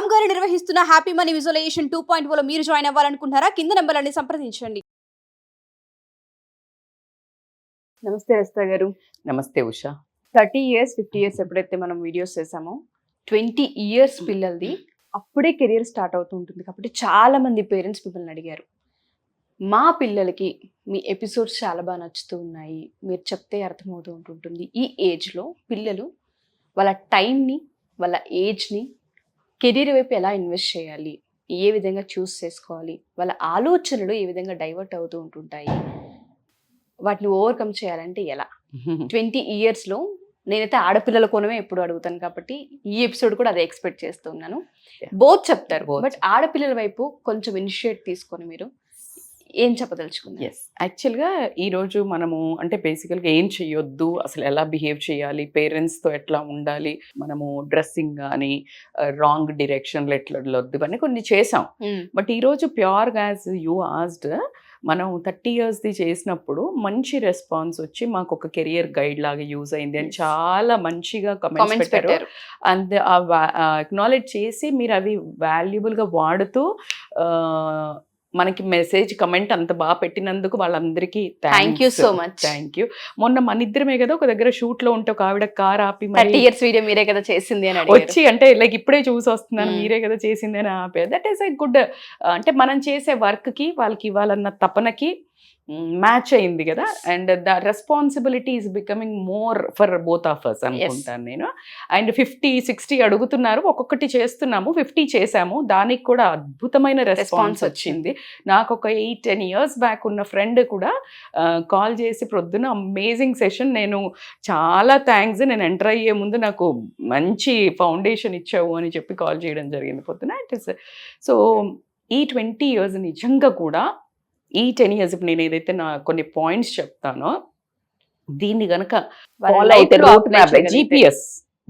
రామ్ గారు నిర్వహిస్తున్న happy money visualisation 2.0 లో మీరు జాయిన్ అవ్వాలనుకుంటున్నారా? కింద నెంబర్లని సంప్రదించండి. నమస్తే రస్తా గారు. నమస్తే ఉషా. 30 years 50 years ఎప్పుడైతే మనం వీడియోస్ చేసామో 20 years పిల్లలది అప్పుడే కెరియర్ స్టార్ట్ అవుతూ ఉంటుంది. కాబట్టి చాలా మంది పేరెంట్స్ మిమ్మల్ని అడిగారు, మా పిల్లలకి మీ ఎపిసోడ్స్ చాలా బాగా నచ్చుతూ ఉన్నాయి, మీరు చెప్తే అర్థమవుతూ ఉంటుంటుంది. ఈ ఏజ్లో పిల్లలు వాళ్ళ టైంని వాళ్ళ ఏజ్ని కెరీర్ వైపు ఎలా ఇన్వెస్ట్ చేయాలి, ఏ విధంగా చూస్ చేసుకోవాలి, వాళ్ళ ఆలోచనలు ఏ విధంగా డైవర్ట్ అవుతూ ఉంటుంటాయి, వాటిని ఓవర్కమ్ చేయాలంటే ఎలా? 20 yearsలో నేనైతే ఆడపిల్లల కోణమే ఎప్పుడు అడుగుతాను కాబట్టి ఈ ఎపిసోడ్ కూడా అదే ఎక్స్పెక్ట్ చేస్తున్నాను. బోత్ చెప్తారు, బట్ ఆడపిల్లల వైపు కొంచెం ఇనిషియేట్ తీసుకొని మీరు ఏం చెప్పదలుచుకున్నారు? ఎస్, యాక్చువల్గా ఈరోజు మనము అంటే బేసికల్గా ఏం చేయొద్దు, అసలు ఎలా బిహేవ్ చేయాలి, పేరెంట్స్తో ఎట్లా ఉండాలి, మనము డ్రెస్సింగ్ కానీ రాంగ్ డైరెక్షన్లో ఎట్లా వెళ్ళొద్దు అని కొన్ని చేసాం. బట్ ఈరోజు ప్యూర్గా యాజ్ యూ ఆస్డ్, మనం 30 yearsది చేసినప్పుడు మంచి రెస్పాన్స్ వచ్చి మాకు ఒక కెరియర్ గైడ్ లాగా యూజ్ అయింది అని చాలా మంచిగా కమెంట్స్ పెట్టారు. అండ్ అక్నాలెడ్జ్ చేసి మీరు అవి వాల్యుబుల్గా వాడుతూ మనకి మెసేజ్ కమెంట్ అంత బాగా పెట్టినందుకు వాళ్ళందరికీ thank you so much. Thank you. మొన్న మన ఇద్దరమే కదా ఒక దగ్గర షూట్ లో ఉంటే ఒక ఆవిడ కార్ ఆపి 30 years వీడియో మీరే కదా చేసింది అని వచ్చి, అంటే లైక్ ఇప్పుడే చూసి వస్తున్నాను మీరే కదా చేసింది అని ఆపే. దట్ ఈస్ ఎ గుడ్, అంటే మనం చేసే వర్క్ కి వాళ్ళకి ఇవ్వాలన్న తపనకి మ్యాచ్ అయింది కదా. And the responsibility is becoming more for both of us అనుకుంటాను నేను. అండ్ 50-60 అడుగుతున్నారు, ఒక్కొక్కటి చేస్తున్నాము, 50 చేసాము, దానికి కూడా అద్భుతమైన రెస్పాన్స్ వచ్చింది. నాకు ఒక 8-10 years బ్యాక్ ఉన్న ఫ్రెండ్ కూడా కాల్ చేసి ప్రొద్దున అమేజింగ్ సెషన్, నేను చాలా థ్యాంక్స్, నేను ఎంటర్ అయ్యే ముందు నాకు మంచి ఫౌండేషన్ ఇచ్చావు అని చెప్పి కాల్ చేయడం జరిగింది పొద్దున. ఇట్ ఇస్ సో ఈ 20 years నిజంగా కూడా ఈ 10 years ఇప్పుడు నేను ఏదైతే నా కొన్ని పాయింట్స్ చెప్తానో దీన్ని గనక ఫాలో అయితే, రూట్ మ్యాప్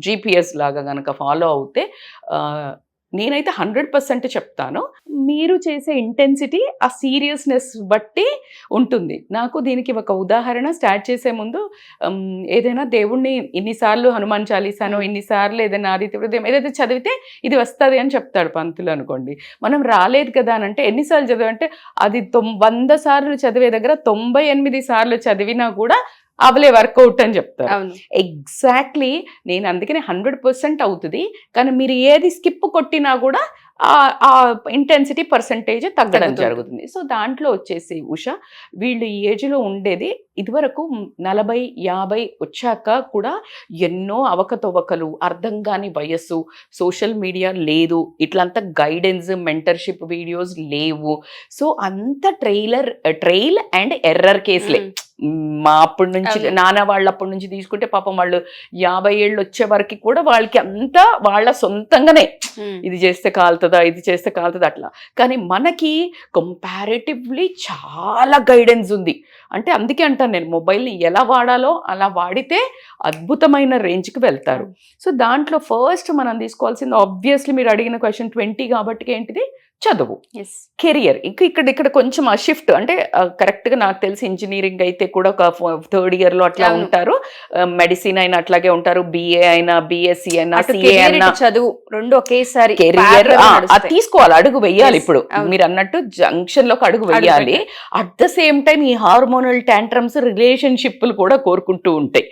GPS లాగా గనక ఫాలో అవుతే నేనైతే 100% చెప్తాను. మీరు చేసే ఇంటెన్సిటీ ఆ సీరియస్నెస్ బట్టి ఉంటుంది. నాకు దీనికి ఒక ఉదాహరణ, స్టార్ట్ చేసే ముందు ఏదైనా దేవుణ్ణి ఇన్నిసార్లు హనుమాన్ చాలీసానో ఇన్నిసార్లు ఏదైనా ఆదిత్య హృదయం ఏదైతే చదివితే ఇది వస్తుంది అని చెప్తాడు పంతులు అనుకోండి. మనం రాలేదు కదా అని అంటే ఎన్నిసార్లు చదివంటే అది 100 సార్లు చదివే దగ్గర 98 సార్లు చదివినా కూడా అవలే వర్కౌట్ అని చెప్తారు. ఎగ్జాక్ట్లీ, నేను అందుకనే 100% అవుతుంది. కానీ మీరు ఏది స్కిప్ కొట్టినా కూడా ఆ ఇంటెన్సిటీ పర్సంటేజ్ తగ్గడం జరుగుతుంది. సో దాంట్లో వచ్చేసి ఉషా, వీళ్ళు ఈ ఏజ్లో ఉండేది ఇదివరకు 40-50 వచ్చాక కూడా ఎన్నో అవకతవకలు, అర్థం కాని వయస్సు, సోషల్ మీడియా లేదు, ఇట్లంతా గైడెన్స్ మెంటర్షిప్ వీడియోస్ లేవు. సో అంత ట్రైల్ అండ్ ఎర్రర్ కేసులే. మా అప్పటి నుంచి నాన్న వాళ్ళ అప్పటి నుంచి తీసుకుంటే పాపం వాళ్ళు 50 ఏళ్ళు వచ్చే వరకు కూడా వాళ్ళకి అంతా వాళ్ళ సొంతంగానే ఇది చేస్తే కాలుతుందా, ఇది చేస్తే కాలుతుందా అట్లా. కానీ మనకి కంపారిటివ్లీ చాలా గైడెన్స్ ఉంది. అంటే అందుకే అంటాను నేను, మొబైల్ని ఎలా వాడాలో అలా వాడితే అద్భుతమైన రేంజ్కి వెళ్తారు. సో దాంట్లో ఫస్ట్ మనం తీసుకోవాల్సింది, ఆబ్వియస్లీ మీరు అడిగిన క్వశ్చన్ 20 కాబట్టి ఏంటిది, చదువు, కెరియర్. ఇక్కడ కొంచెం ఆ షిఫ్ట్ అంటే కరెక్ట్గా నాకు తెలిసి ఇంజనీరింగ్ అయితే కూడా ఒక 3rd year లో అట్లా ఉంటారు, మెడిసిన్ అయినా అట్లాగే ఉంటారు, BA అయినా BSc అయినా CA అయినా చదువు రెండు ఒకేసారి కెరియర్ అది తీసుకోవాలి, అడుగు వెయ్యాలి. ఇప్పుడు మీరు అన్నట్టు జంక్షన్ లోకి అడుగు వెయ్యాలి. అట్ ద సేమ్ టైం ఈ హార్మోనల్ టాంట్రమ్స్ రిలేషన్షిప్లు కూడా కోరుకుంటూ ఉంటాయి,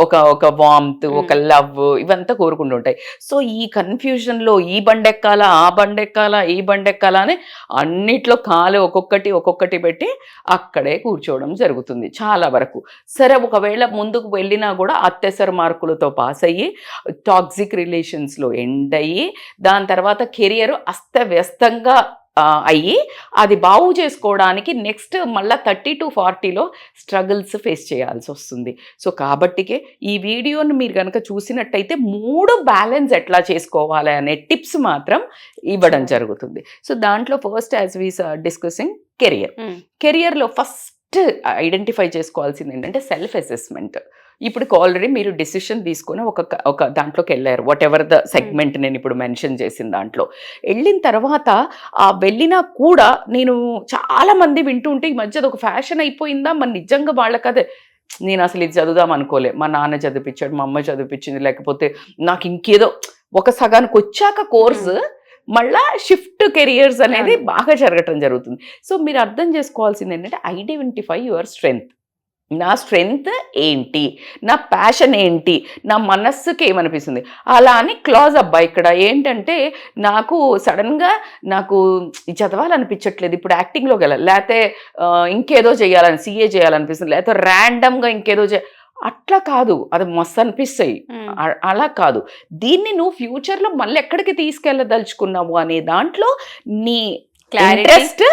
ఒక వామ్త్, ఒక లవ్, ఇవంతా కోరుకుంటూ ఉంటాయి. సో ఈ కన్ఫ్యూజన్ లో ఈ బండెక్కాలా, ఆ బండెక్కాలా, ఈ బండెక్కాలా అని అన్నిట్లో కాలు ఒక్కొక్కటి పెట్టి అక్కడే కూర్చోవడం జరుగుతుంది చాలా వరకు. సరే, ఒకవేళ ముందుకు వెళ్ళినా కూడా అత్యవసర మార్కులతో పాస్ అయ్యి టాక్సిక్ రిలేషన్స్లో ఎండ్ అయ్యి దాని తర్వాత కెరియర్ అస్తవ్యస్తంగా అయ్యి అది బాగు చేసుకోవడానికి నెక్స్ట్ మళ్ళీ 30 to 40లో స్ట్రగుల్స్ ఫేస్ చేయాల్సి వస్తుంది. సో కాబట్టికే ఈ వీడియోని మీరు కనుక చూసినట్టయితే 3 బ్యాలెన్స్ ఎట్లా చేసుకోవాలి అనే టిప్స్ మాత్రం ఇవ్వడం జరుగుతుంది. సో దాంట్లో ఫస్ట్ యాజ్ వీ డిస్కసింగ్ కెరియర్లో ఫస్ట్ ఐడెంటిఫై చేసుకోవాల్సింది ఏంటంటే సెల్ఫ్ అసెస్మెంట్. ఇప్పుడు ఆల్రెడీ మీరు డిసిషన్ తీసుకొని ఒక దాంట్లోకి వెళ్ళారు, వాట్ ఎవర్ ద సెగ్మెంట్ నేను ఇప్పుడు మెన్షన్ చేసిన దాంట్లో వెళ్ళిన తర్వాత వెళ్ళినా కూడా నేను చాలా మంది వింటూ ఉంటే ఈ మధ్య ఒక ఫ్యాషన్ అయిపోయిందా, మరి నిజంగా వాళ్ళకదే నేను అసలు ఇది చదువుదాం అనుకోలే, మా నాన్న చదివించాడు, మా అమ్మ చదివించింది, లేకపోతే నాకు ఇంకేదో ఒక సగానికి వచ్చాక కోర్సు మళ్ళా షిఫ్ట్ కెరియర్స్ అనేది బాగా జరగటం జరుగుతుంది. సో మీరు అర్థం చేసుకోవాల్సింది ఏంటంటే ఐడెంటిఫై యువర్ స్ట్రెంగ్త్. నా స్ట్రెంగ్త్ ఏంటి, నా ప్యాషన్ ఏంటి, నా మనస్సుకి ఏమనిపిస్తుంది, అలా అని క్లాజ్ అబ్బా. ఇక్కడ ఏంటంటే నాకు సడన్గా నాకు చదవాలనిపించట్లేదు, ఇప్పుడు యాక్టింగ్లోకి వెళ్ళాలి, లేకపోతే ఇంకేదో చేయాలని CA చేయాలనిపిస్తుంది, లేకపోతే ర్యాండమ్గా ఇంకేదో అట్లా కాదు, అది మస్తు అనిపిస్తాయి. అలా కాదు, దీన్ని నువ్వు ఫ్యూచర్లో మళ్ళీ ఎక్కడికి తీసుకెళ్ళదలుచుకున్నావు అనే దాంట్లో నీ ఇంట్రెస్ట్,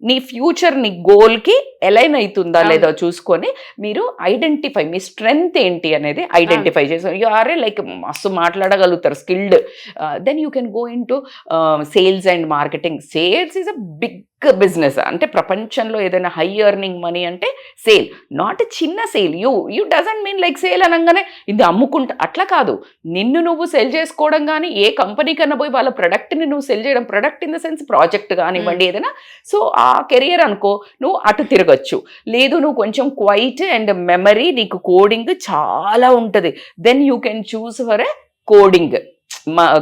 నీ ఫ్యూచర్, నీ గోల్కి ఎలైన్ అవుతుందా లేదో చూసుకొని మీరు ఐడెంటిఫై, మీ స్ట్రెంగ్త్ ఏంటి అనేది ఐడెంటిఫై చేసి యు ఆర్ లైక్ మస్తు మాట్లాడగలుగుతారు, skilled, then you can go into sales and marketing. Sales is a big business. అంటే ప్రపంచంలో ఏదైనా హై ఎర్నింగ్ మనీ అంటే సేల్, నాట్ చిన్న sale. You doesn't mean like sale అనగానే ఇది అమ్ముకుంటా, అట్లా కాదు. నిన్ను నువ్వు సెల్ చేసుకోవడం, కానీ ఏ కంపెనీ కన్నా పోయి వాళ్ళ ప్రొడక్ట్ని నువ్వు సెల్ చేయడం, product in the sense project కానివ్వండి ఏదైనా. సో ఆ కెరియర్ అనుకో, నువ్వు అటు తిరగచ్చు. లేదు నువ్వు కొంచెం క్వైట్ అండ్ మెమరీ, నీకు కోడింగ్ చాలా ఉంటుంది, then you can choose for a coding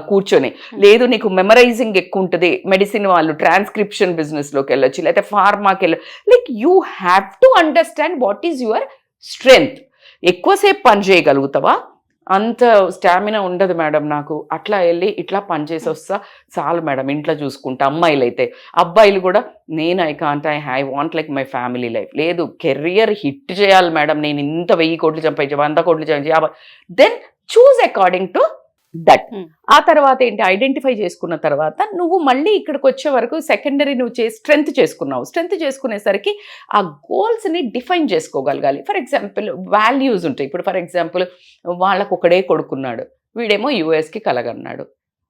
కూర్చొని. లేదు నీకు మెమరైజింగ్ ఎక్కువ ఉంటుంది, మెడిసిన్ వాళ్ళు ట్రాన్స్క్రిప్షన్ బిజినెస్లోకి వెళ్ళొచ్చు, లేకపోతే ఫార్మాకి వెళ్ళచ్చు. Like you have to understand what is your strength. ఎక్కువసేపు పని చేయగలుగుతావా? అంత స్టామినా ఉండదు మేడం నాకు, అట్లా వెళ్ళి ఇట్లా పని చేసి వస్తా చాలు మేడం, ఇంట్లో చూసుకుంటా. అమ్మాయిలు అయితే, అబ్బాయిలు కూడా నేను I want like my family life. లేదు కెరియర్ హిట్ చేయాలి మేడం, నేను ఇంత 1000 కోట్లు సంపాదించా, 100 కోట్లు సంపాదించా, then choose according to that. ఆ తర్వాత ఏంటి, ఐడెంటిఫై చేసుకున్న తర్వాత నువ్వు మళ్ళీ ఇక్కడికి వచ్చే వరకు సెకండరీ నువ్వు స్ట్రెంగ్త్ చేసుకున్నావు. స్ట్రెంగ్త్ చేసుకునేసరికి ఆ గోల్స్ని డిఫైన్ చేసుకోగలగాలి. ఫర్ ఎగ్జాంపుల్ వాల్యూస్ ఉంటాయి. ఇప్పుడు ఫర్ ఎగ్జాంపుల్ వాళ్ళకు ఒకడే కొడుకున్నాడు, వీడేమో యుఎస్కి కలగన్నాడు,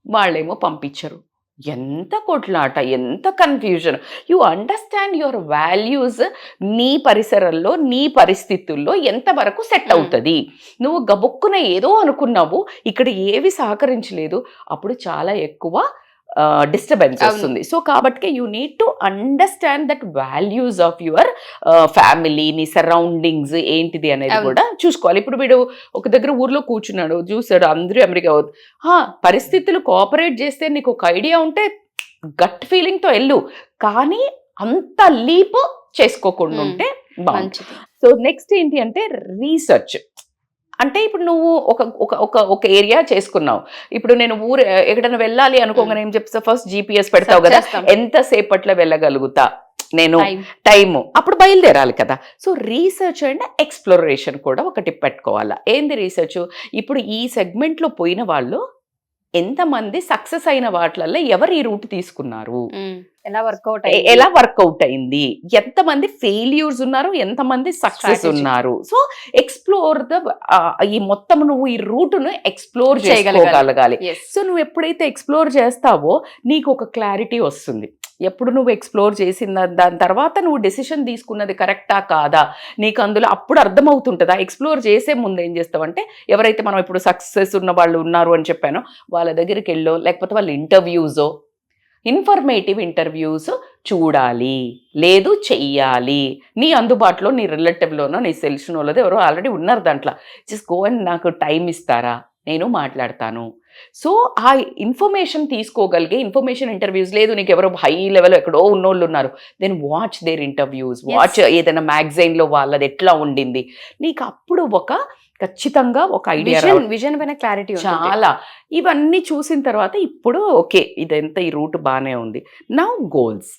వాళ్ళేమో పంపించరు. ఎంత కొట్లాట, ఎంత confusion. You understand your values. నీ పరిసరాల్లో, నీ పరిస్థితుల్లో ఎంతవరకు సెట్ అవుతుంది. నువ్వు గబుక్కున ఏదో అనుకున్నావు, ఇక్కడ ఏవి సహకరించలేదు, అప్పుడు చాలా ఎక్కువ డిస్టర్బెన్స్ వస్తుంది. సో కాబట్టి you need to understand that values of your family, నీ సరౌండింగ్స్ ఏంటిది అనేది కూడా చూసుకోవాలి. ఇప్పుడు వీడు ఒక దగ్గర ఊర్లో కూర్చున్నాడు, చూసాడు అందరూ అమెరికా, పరిస్థితులు కోఆపరేట్ చేస్తే నీకు ఒక ఐడియా ఉంటే గట్ ఫీలింగ్తో వెళ్ళు, కానీ అంత లీప్ చేసుకోకుండా ఉంటే బాగుంటుంది. సో నెక్స్ట్ ఏంటి అంటే రీసెర్చ్. అంటే ఇప్పుడు నువ్వు ఒక ఏరియా చేసుకున్నావు, ఇప్పుడు నేను ఊరు ఎక్కడైనా వెళ్ళాలి అనుకోగానే ఏం చెప్తా, ఫస్ట్ GPS పెడతావు కదా, ఎంతసేపట్లో వెళ్ళగలుగుతా నేను, టైము, అప్పుడు బయలుదేరాలి కదా. సో రీసెర్చ్ అండ్ ఎక్స్ప్లోరేషన్ కూడా ఒకటి పెట్టుకోవాలా. ఏంది రీసెర్చ్? ఇప్పుడు ఈ సెగ్మెంట్లో పోయిన వాళ్ళు ఎంతమంది సక్సెస్ అయిన వాటిల్లో ఎవరు ఈ రూట్ తీసుకున్నారు, ఎలా వర్కౌట్ అయింది, ఎంతమంది ఫెయిల్యూర్స్ ఉన్నారు, ఎంతమంది సక్సెస్ ఉన్నారు. సో ఎక్స్ప్లోర్ ఈ మొత్తం నువ్వు ఈ రూట్ను ఎక్స్ప్లోర్ చేయగలగాలి. సో నువ్వు ఎప్పుడైతే ఎక్స్ప్లోర్ చేస్తావో నీకు ఒక క్లారిటీ వస్తుంది. ఎప్పుడు నువ్వు ఎక్స్ప్లోర్ చేసిన దాని తర్వాత నువ్వు డెసిషన్ తీసుకున్నది కరెక్టా కాదా నీకు అందులో అప్పుడు అర్థమవుతుంటుందా. ఎక్స్ప్లోర్ చేసే ముందు ఏం చేస్తావంటే, ఎవరైతే మనం ఇప్పుడు సక్సెస్ ఉన్న వాళ్ళు ఉన్నారు అని చెప్పానో వాళ్ళ దగ్గరికి వెళ్ళో, లేకపోతే వాళ్ళ ఇంటర్వ్యూసో, ఇన్ఫర్మేటివ్ ఇంటర్వ్యూస్ చూడాలి, లేదు చెయ్యాలి. నీ అందుబాటులో, నీ రిలేటివ్లోనో, నీ తెలిసిన వాళ్ళదో ఎవరో ఆల్రెడీ ఉన్నారు దాంట్లో, జస్ట్ గో అండ్ నాకు టైం ఇస్తారా, నేను మాట్లాడతాను. సో ఆ ఇన్ఫర్మేషన్ తీసుకోగలిగే ఇన్ఫర్మేషన్ ఇంటర్వ్యూస్. లేదు నీకు ఎవరో హై లెవెల్ ఎక్కడో ఉన్నోళ్ళు ఉన్నారు, then watch their interviews, watch ఏదైనా మ్యాగజైన్లో వాళ్ళది ఎట్లా ఉండింది, నీకు అప్పుడు ఖచ్చితంగా ఒక ఐడియా, విజన్ పైన క్లారిటీ చాలా. ఇవన్నీ చూసిన తర్వాత ఇప్పుడు ఓకే ఇదంతా ఈ రూట్ బాగానే ఉంది. నౌ గోల్స్,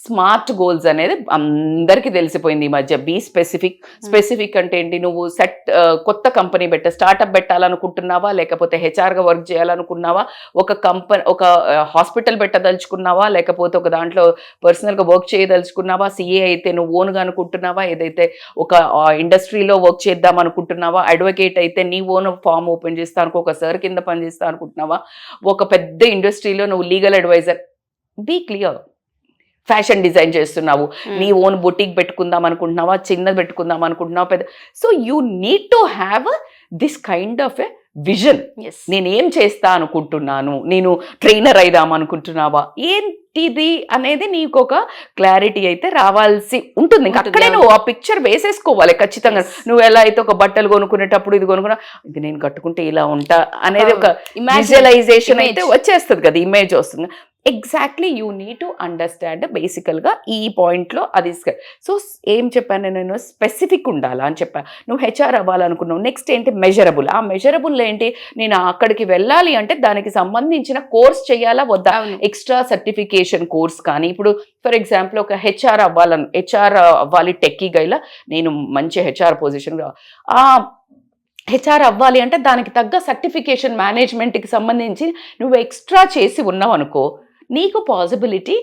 స్మార్ట్ గోల్స్ అనేది అందరికీ తెలిసిపోయింది ఈ మధ్య. Be specific. స్పెసిఫిక్ అంటే ఏంటి, నువ్వు కొత్త కంపెనీ స్టార్ట్అప్ పెట్టాలనుకుంటున్నావా, లేకపోతే హెచ్ఆర్గా వర్క్ చేయాలనుకున్నావా, ఒక హాస్పిటల్ పెట్టదలుచుకున్నావా, లేకపోతే ఒక దాంట్లో పర్సనల్గా వర్క్ చేయదలుచుకున్నావా, CA అయితే నువ్వు ఓన్గా అనుకుంటున్నావా, ఏదైతే ఒక ఇండస్ట్రీలో వర్క్ చేద్దాం అనుకుంటున్నావా, అడ్వకేట్ అయితే నీ ఓన్ ఫామ్ ఓపెన్ చేస్తా అనుకో, ఒక సార్ కింద పనిచేస్తా అనుకుంటున్నావా, ఒక పెద్ద ఇండస్ట్రీలో నువ్వు legal adviser. Be clear. Fashion design చేస్తున్నావు, నీ ఓన్ బొటిక్ పెట్టుకుందాం అనుకుంటున్నావా, చిన్నది పెట్టుకుందాం అనుకుంటున్నావా, పెద్ద. So you need to have this kind of a vision. నేనేం చేస్తా అనుకుంటున్నాను, నేను ట్రైనర్ అయిదాం అనుకుంటున్నావా, ఏంటిది అనేది నీకు ఒక క్లారిటీ అయితే రావాల్సి ఉంటుంది. అక్కడే నువ్వు ఆ పిక్చర్ వేసేసుకోవాలి ఖచ్చితంగా. నువ్వు ఎలా అయితే ఒక బట్టలు కొనుక్కునేటప్పుడు ఇది కొనుక్కున్నా, ఇది నేను కట్టుకుంటే ఇలా ఉంటా అనేది ఒక విజువలైజేషన్ అయితే వచ్చేస్తుంది కదా, ఇమేజ్ వస్తుంది. Exactly you need to understand బేసికల్గా ఈ పాయింట్లో అది. సో ఏం చెప్పాను నేను, స్పెసిఫిక్ ఉండాలా అని చెప్పాను. నువ్వు హెచ్ఆర్ అవ్వాలనుకున్నావు, నెక్స్ట్ ఏంటి మెజరబుల్. ఆ మెజరబుల్ ఏంటి, నేను అక్కడికి వెళ్ళాలి అంటే దానికి సంబంధించిన కోర్స్ చేయాలా వద్దా, ఎక్స్ట్రా సర్టిఫికేషన్ కోర్స్ కానీ. ఇప్పుడు ఫర్ ఎగ్జాంపుల్ ఒక హెచ్ఆర్ అవ్వాలి టెక్కీగా, ఇలా నేను మంచి హెచ్ఆర్ పొజిషన్ హెచ్ఆర్ అవ్వాలి అంటే దానికి తగ్గ సర్టిఫికేషన్ మేనేజ్మెంట్కి సంబంధించి నువ్వు ఎక్స్ట్రా చేసి ఉన్నావు అనుకో, నీకు పాసిబిలిటీ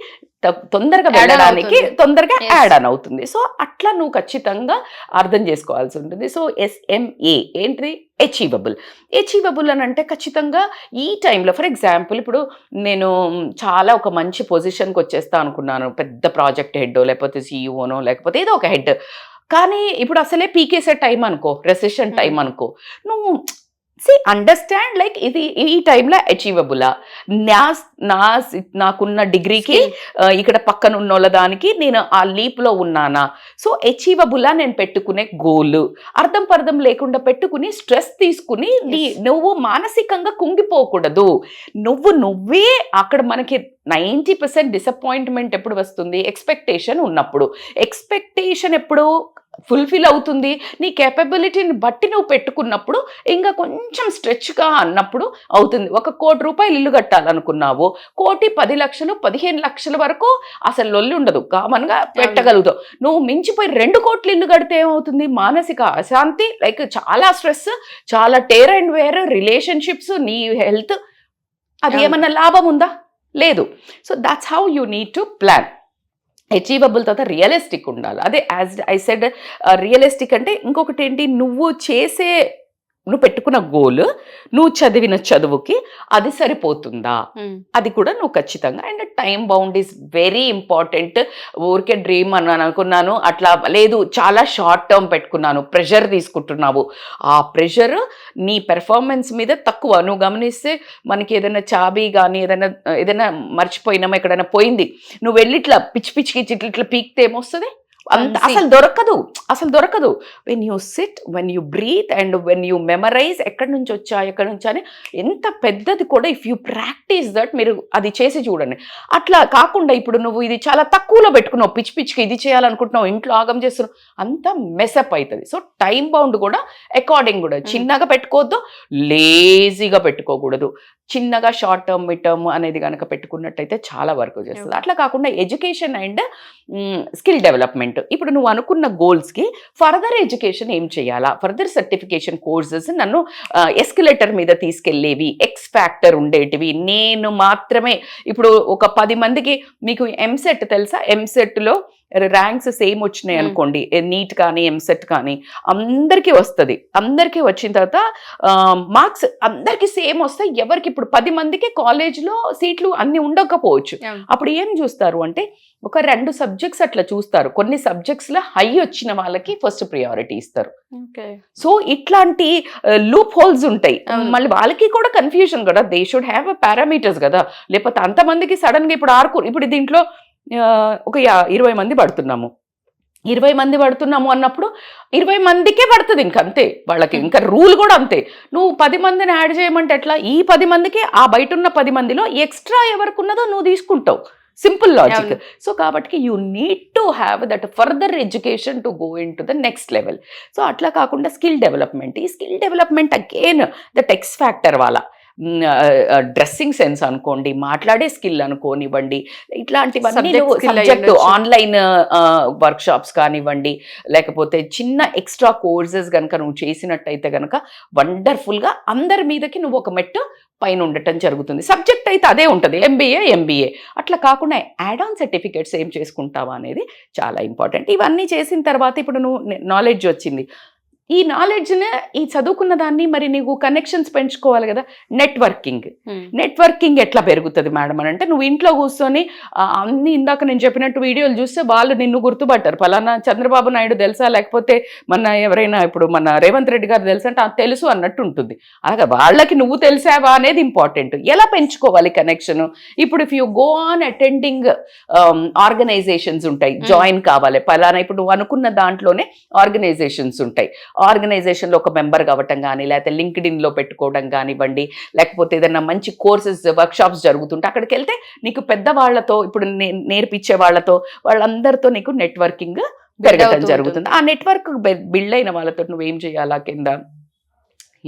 తొందరగా వెళ్ళడానికి తొందరగా యాడ్ ఆన్ అవుతుంది. సో అట్లా నువ్వు ఖచ్చితంగా అర్థం చేసుకోవాల్సి ఉంటుంది. సో SMA ఏంటిది, అచీవబుల్ అని అంటే ఖచ్చితంగా ఈ టైంలో. ఫర్ ఎగ్జాంపుల్ ఇప్పుడు నేను చాలా ఒక మంచి పొజిషన్కి వచ్చేస్తా అనుకున్నాను, పెద్ద ప్రాజెక్ట్ హెడ్డో లేకపోతే CEOనో లేకపోతే ఏదో ఒక హెడ్, కానీ ఇప్పుడు అసలే పీకేసే టైం అనుకో, రెసెషన్ టైం అనుకో, నువ్వు అండర్స్టాండ్ లైక్ ఇది ఈ టైంలో అచీవబులా, నాకున్న డిగ్రీకి ఇక్కడ పక్కన ఉన్న దానికి నేను ఆ లీప్లో ఉన్నానా. సో అచీవబులా నేను పెట్టుకునే గోల్, అర్థం లేకుండా పెట్టుకుని స్ట్రెస్ తీసుకుని నువ్వు మానసికంగా కుంగిపోకూడదు. నువ్వే అక్కడ మనకి 90% డిసప్పాయింట్మెంట్ ఎప్పుడు వస్తుంది, ఎక్స్పెక్టేషన్ ఉన్నప్పుడు. ఎక్స్పెక్టేషన్ ఎప్పుడు ఫుల్ఫిల్ అవుతుంది, నీ కేపబిలిటీని బట్టి నువ్వు పెట్టుకున్నప్పుడు ఇంకా కొంచెం స్ట్రెచ్గా అన్నప్పుడు అవుతుంది. 1 కోటి రూపాయలు ఇల్లు కట్టాలనుకున్నావు, 1 కోటి 10 లక్షలు 15 లక్షల వరకు అసలు లొల్లి ఉండదు, కామన్గా పెట్టగలుగుతావు. నువ్వు మించిపోయి 2 కోట్లు ఇల్లు కడితే ఏమవుతుంది, మానసిక అశాంతి, లైక్ చాలా స్ట్రెస్, చాలా టేర్ అండ్ వేర్, రిలేషన్షిప్స్, నీ హెల్త్, అది ఏమన్నా లాభం ఉందా, లేదు. So that's how you need to plan. Achievable తర్వాత రియలిస్టిక్ ఉండాలి. అదే యాజ్ ఐ సెడ్, రియలిస్టిక్ అంటే ఇంకొకటి ఏంటి, నువ్వు పెట్టుకున్న గోల్, నువ్వు చదివిన చదువుకి అది సరిపోతుందా, అది కూడా నువ్వు ఖచ్చితంగా. And time bound is very important. ఊరికే డ్రీమ్ అని అనుకున్నాను అట్లా లేదు, చాలా షార్ట్ టర్మ్ పెట్టుకున్నాను, ప్రెషర్ తీసుకుంటున్నావు, ఆ ప్రెషర్ నీ పెర్ఫార్మెన్స్ మీద తక్కువ. నువ్వు గమనిస్తే మనకి ఏదైనా చాబీ కానీ ఏదైనా మర్చిపోయినామా, ఎక్కడైనా పోయింది, నువ్వు వెళ్ళి ఇట్లా పిచ్చికి ఇట్లా పీక్తే ఏమొస్తుంది, అంత అసలు దొరకదు. When you sit, when you breathe and when you memorize ఎక్కడి నుంచి వచ్చా అని, ఎంత పెద్దది కూడా ఇఫ్ యూ ప్రాక్టీస్ దట్, మీరు అది చేసి చూడండి. అట్లా కాకుండా ఇప్పుడు నువ్వు ఇది చాలా తక్కువలో పెట్టుకున్నావు, పిచ్చికి ఇది చేయాలనుకుంటున్నావు, ఇంట్లో ఆగం చేస్తున్నావు, అంతా మెసప్ అవుతుంది. సో టైం బౌండ్ కూడా అకార్డింగ్ కూడా చిన్నగా పెట్టుకోవద్దు, లేజీగా పెట్టుకోకూడదు. చిన్నగా షార్ట్ టర్మ్, మిడ్ టర్మ్ అనేది కనుక పెట్టుకున్నట్టయితే చాలా వరకు చేస్తుంది. అట్లా కాకుండా ఎడ్యుకేషన్ అండ్ స్కిల్ డెవలప్మెంట్, ఇప్పుడు నువ్వు అనుకున్న గోల్స్కి ఫర్దర్ ఎడ్యుకేషన్ ఏం చేయాలా, ఫర్దర్ సర్టిఫికేషన్ కోర్సెస్ నన్ను ఎస్కలేటర్ మీద తీసుకెళ్ళేవి, ఎక్స్ ఫ్యాక్టర్ ఉండేటివి, నేను మాత్రమే. ఇప్పుడు ఒక 10 మందికి, మీకు ఎంసెట్ తెలుసా, ఎంసెట్లో ర్యాంక్స్ సేమ్ వచ్చినాయి అనుకోండి, నీట్ కానీ ఎంసెట్ కానీ అందరికీ వస్తుంది. అందరికీ వచ్చిన తర్వాత మార్క్స్ అందరికీ సేమ్ వస్తాయి. ఎవరికి ఇప్పుడు 10 మందికి కాలేజ్లో సీట్లు అన్ని ఉండకపోవచ్చు. అప్పుడు ఏం చూస్తారు అంటే ఒక 2 సబ్జెక్ట్స్ అట్లా చూస్తారు. కొన్ని సబ్జెక్ట్స్లో హై వచ్చిన వాళ్ళకి ఫస్ట్ ప్రియారిటీ ఇస్తారు. సో ఇట్లాంటి లూప్ హోల్స్ ఉంటాయి. మళ్ళీ వాళ్ళకి కూడా కన్ఫ్యూజన్ కదా, they should have a parameters కదా. లేకపోతే అంతమందికి సడన్గా ఇప్పుడు దీంట్లో ఒక 20 మంది పడుతున్నాము, 20 మంది పడుతున్నాము అన్నప్పుడు 20 మందికే పడుతుంది, ఇంకంతే. వాళ్ళకి ఇంకా రూల్ కూడా అంతే. నువ్వు 10 మందిని యాడ్ చేయమంటే ఎట్లా, ఈ 10 మందికి ఆ బయట ఉన్న 10 మందిలో ఎక్స్ట్రా ఎవరికి ఉన్నదో నువ్వు తీసుకుంటావు. Simple logic. సో కాబట్టి you need to have that further education to go in to the next level. So అట్లా కాకుండా స్కిల్ డెవలప్మెంట్, ఈ skill development again that X factor వాళ్ళ డ్రెస్సింగ్ సెన్స్ అనుకోండి, మాట్లాడే స్కిల్ అనుకోనివ్వండి, ఇట్లాంటివన్నీ సబ్జెక్ట్ ఆన్లైన్ వర్క్ షాప్స్ కానివ్వండి, లేకపోతే చిన్న ఎక్స్ట్రా కోర్సెస్ కనుక నువ్వు చేసినట్టయితే కనుక వండర్ఫుల్గా అందరి మీదకి నువ్వు ఒక మెట్టు పైన ఉండటం జరుగుతుంది. సబ్జెక్ట్ అయితే అదే ఉంటుంది, MBA. అట్లా కాకుండా యాడ్ ఆన్ సర్టిఫికేట్స్ ఏం చేసుకుంటావా అనేది చాలా ఇంపార్టెంట్. ఇవన్నీ చేసిన తర్వాత ఇప్పుడు నువ్వు నాలెడ్జ్ వచ్చింది, ఈ నాలెడ్జ్ని, ఈ చదువుకున్న దాన్ని మరి నీకు కనెక్షన్స్ పెంచుకోవాలి కదా. నెట్వర్కింగ్ ఎట్లా పెరుగుతుంది మేడం అని అంటే, నువ్వు ఇంట్లో కూర్చొని అన్ని ఇందాక నేను చెప్పినట్టు వీడియోలు చూస్తే వాళ్ళు నిన్ను గుర్తుపట్టారు, పలానా చంద్రబాబు నాయుడు తెలుసా, లేకపోతే ఎవరైనా ఇప్పుడు మన రేవంత్ రెడ్డి గారు తెలుసా అంటే తెలుసు అన్నట్టు ఉంటుంది. అలాగే వాళ్ళకి నువ్వు తెలిసావా అనేది ఇంపార్టెంట్. ఎలా పెంచుకోవాలి కనెక్షన్? ఇప్పుడు if you go on attending organizations ఉంటాయి, జాయిన్ కావాలి పలానా, ఇప్పుడు నువ్వు అనుకున్న దాంట్లోనే ఆర్గనైజేషన్స్ ఉంటాయి. ఆర్గనైజేషన్లో ఒక మెంబర్ కావటం కానీ, లేకపోతే లింక్డ్ఇన్లో పెట్టుకోవడం కానివ్వండి, లేకపోతే ఏదైనా మంచి కోర్సెస్ వర్క్షాప్స్ జరుగుతుంటే అక్కడికి వెళ్తే నీకు పెద్దవాళ్లతో, ఇప్పుడు నేర్పించే వాళ్ళతో, వాళ్ళందరితో నీకు నెట్వర్కింగ్ పెరగటం జరుగుతుంది. ఆ నెట్వర్క్ బిల్డ్ అయిన వాళ్ళతో నువ్వేం చేయాలా కింద,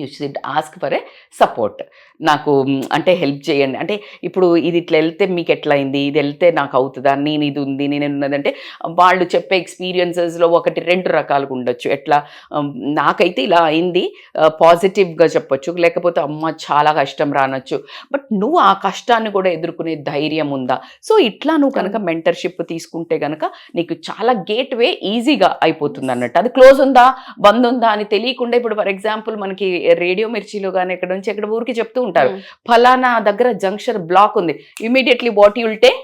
you should ask for a support. నాకు అంటే హెల్ప్ చేయండి, అంటే ఇప్పుడు ఇది ఇట్లా వెళ్తే మీకు ఎట్లా అయింది, ఇది వెళ్తే నాకు అవుతుందా, నేను ఇది ఉంది, నేను ఉన్నదంటే వాళ్ళు చెప్పే ఎక్స్పీరియన్సెస్లో 1-2 రకాలుగా ఉండొచ్చు. ఎట్లా నాకైతే ఇలా అయింది పాజిటివ్గా చెప్పొచ్చు, లేకపోతే అమ్మ చాలా కష్టం రానొచ్చు, బట్ నువ్వు ఆ కష్టాన్ని కూడా ఎదుర్కొనే ధైర్యం ఉందా. సో ఇట్లా నువ్వు కనుక మెంటర్షిప్ తీసుకుంటే కనుక నీకు చాలా గేట్వే ఈజీగా అయిపోతుంది అన్నట్టు. అది క్లోజ్ ఉందా బంద్ ఉందా అని తెలియకుండా, ఇప్పుడు ఫర్ ఎగ్జాంపుల్ మనకి రేడియో మిర్చిలో కానీ ఎక్కడ నుంచి ఎక్కడ ఊరికి చెప్తూ ఉంటారు, ఫలానా దగ్గర జంక్షన్ బ్లాక్ ఉంది, immediately what you will take,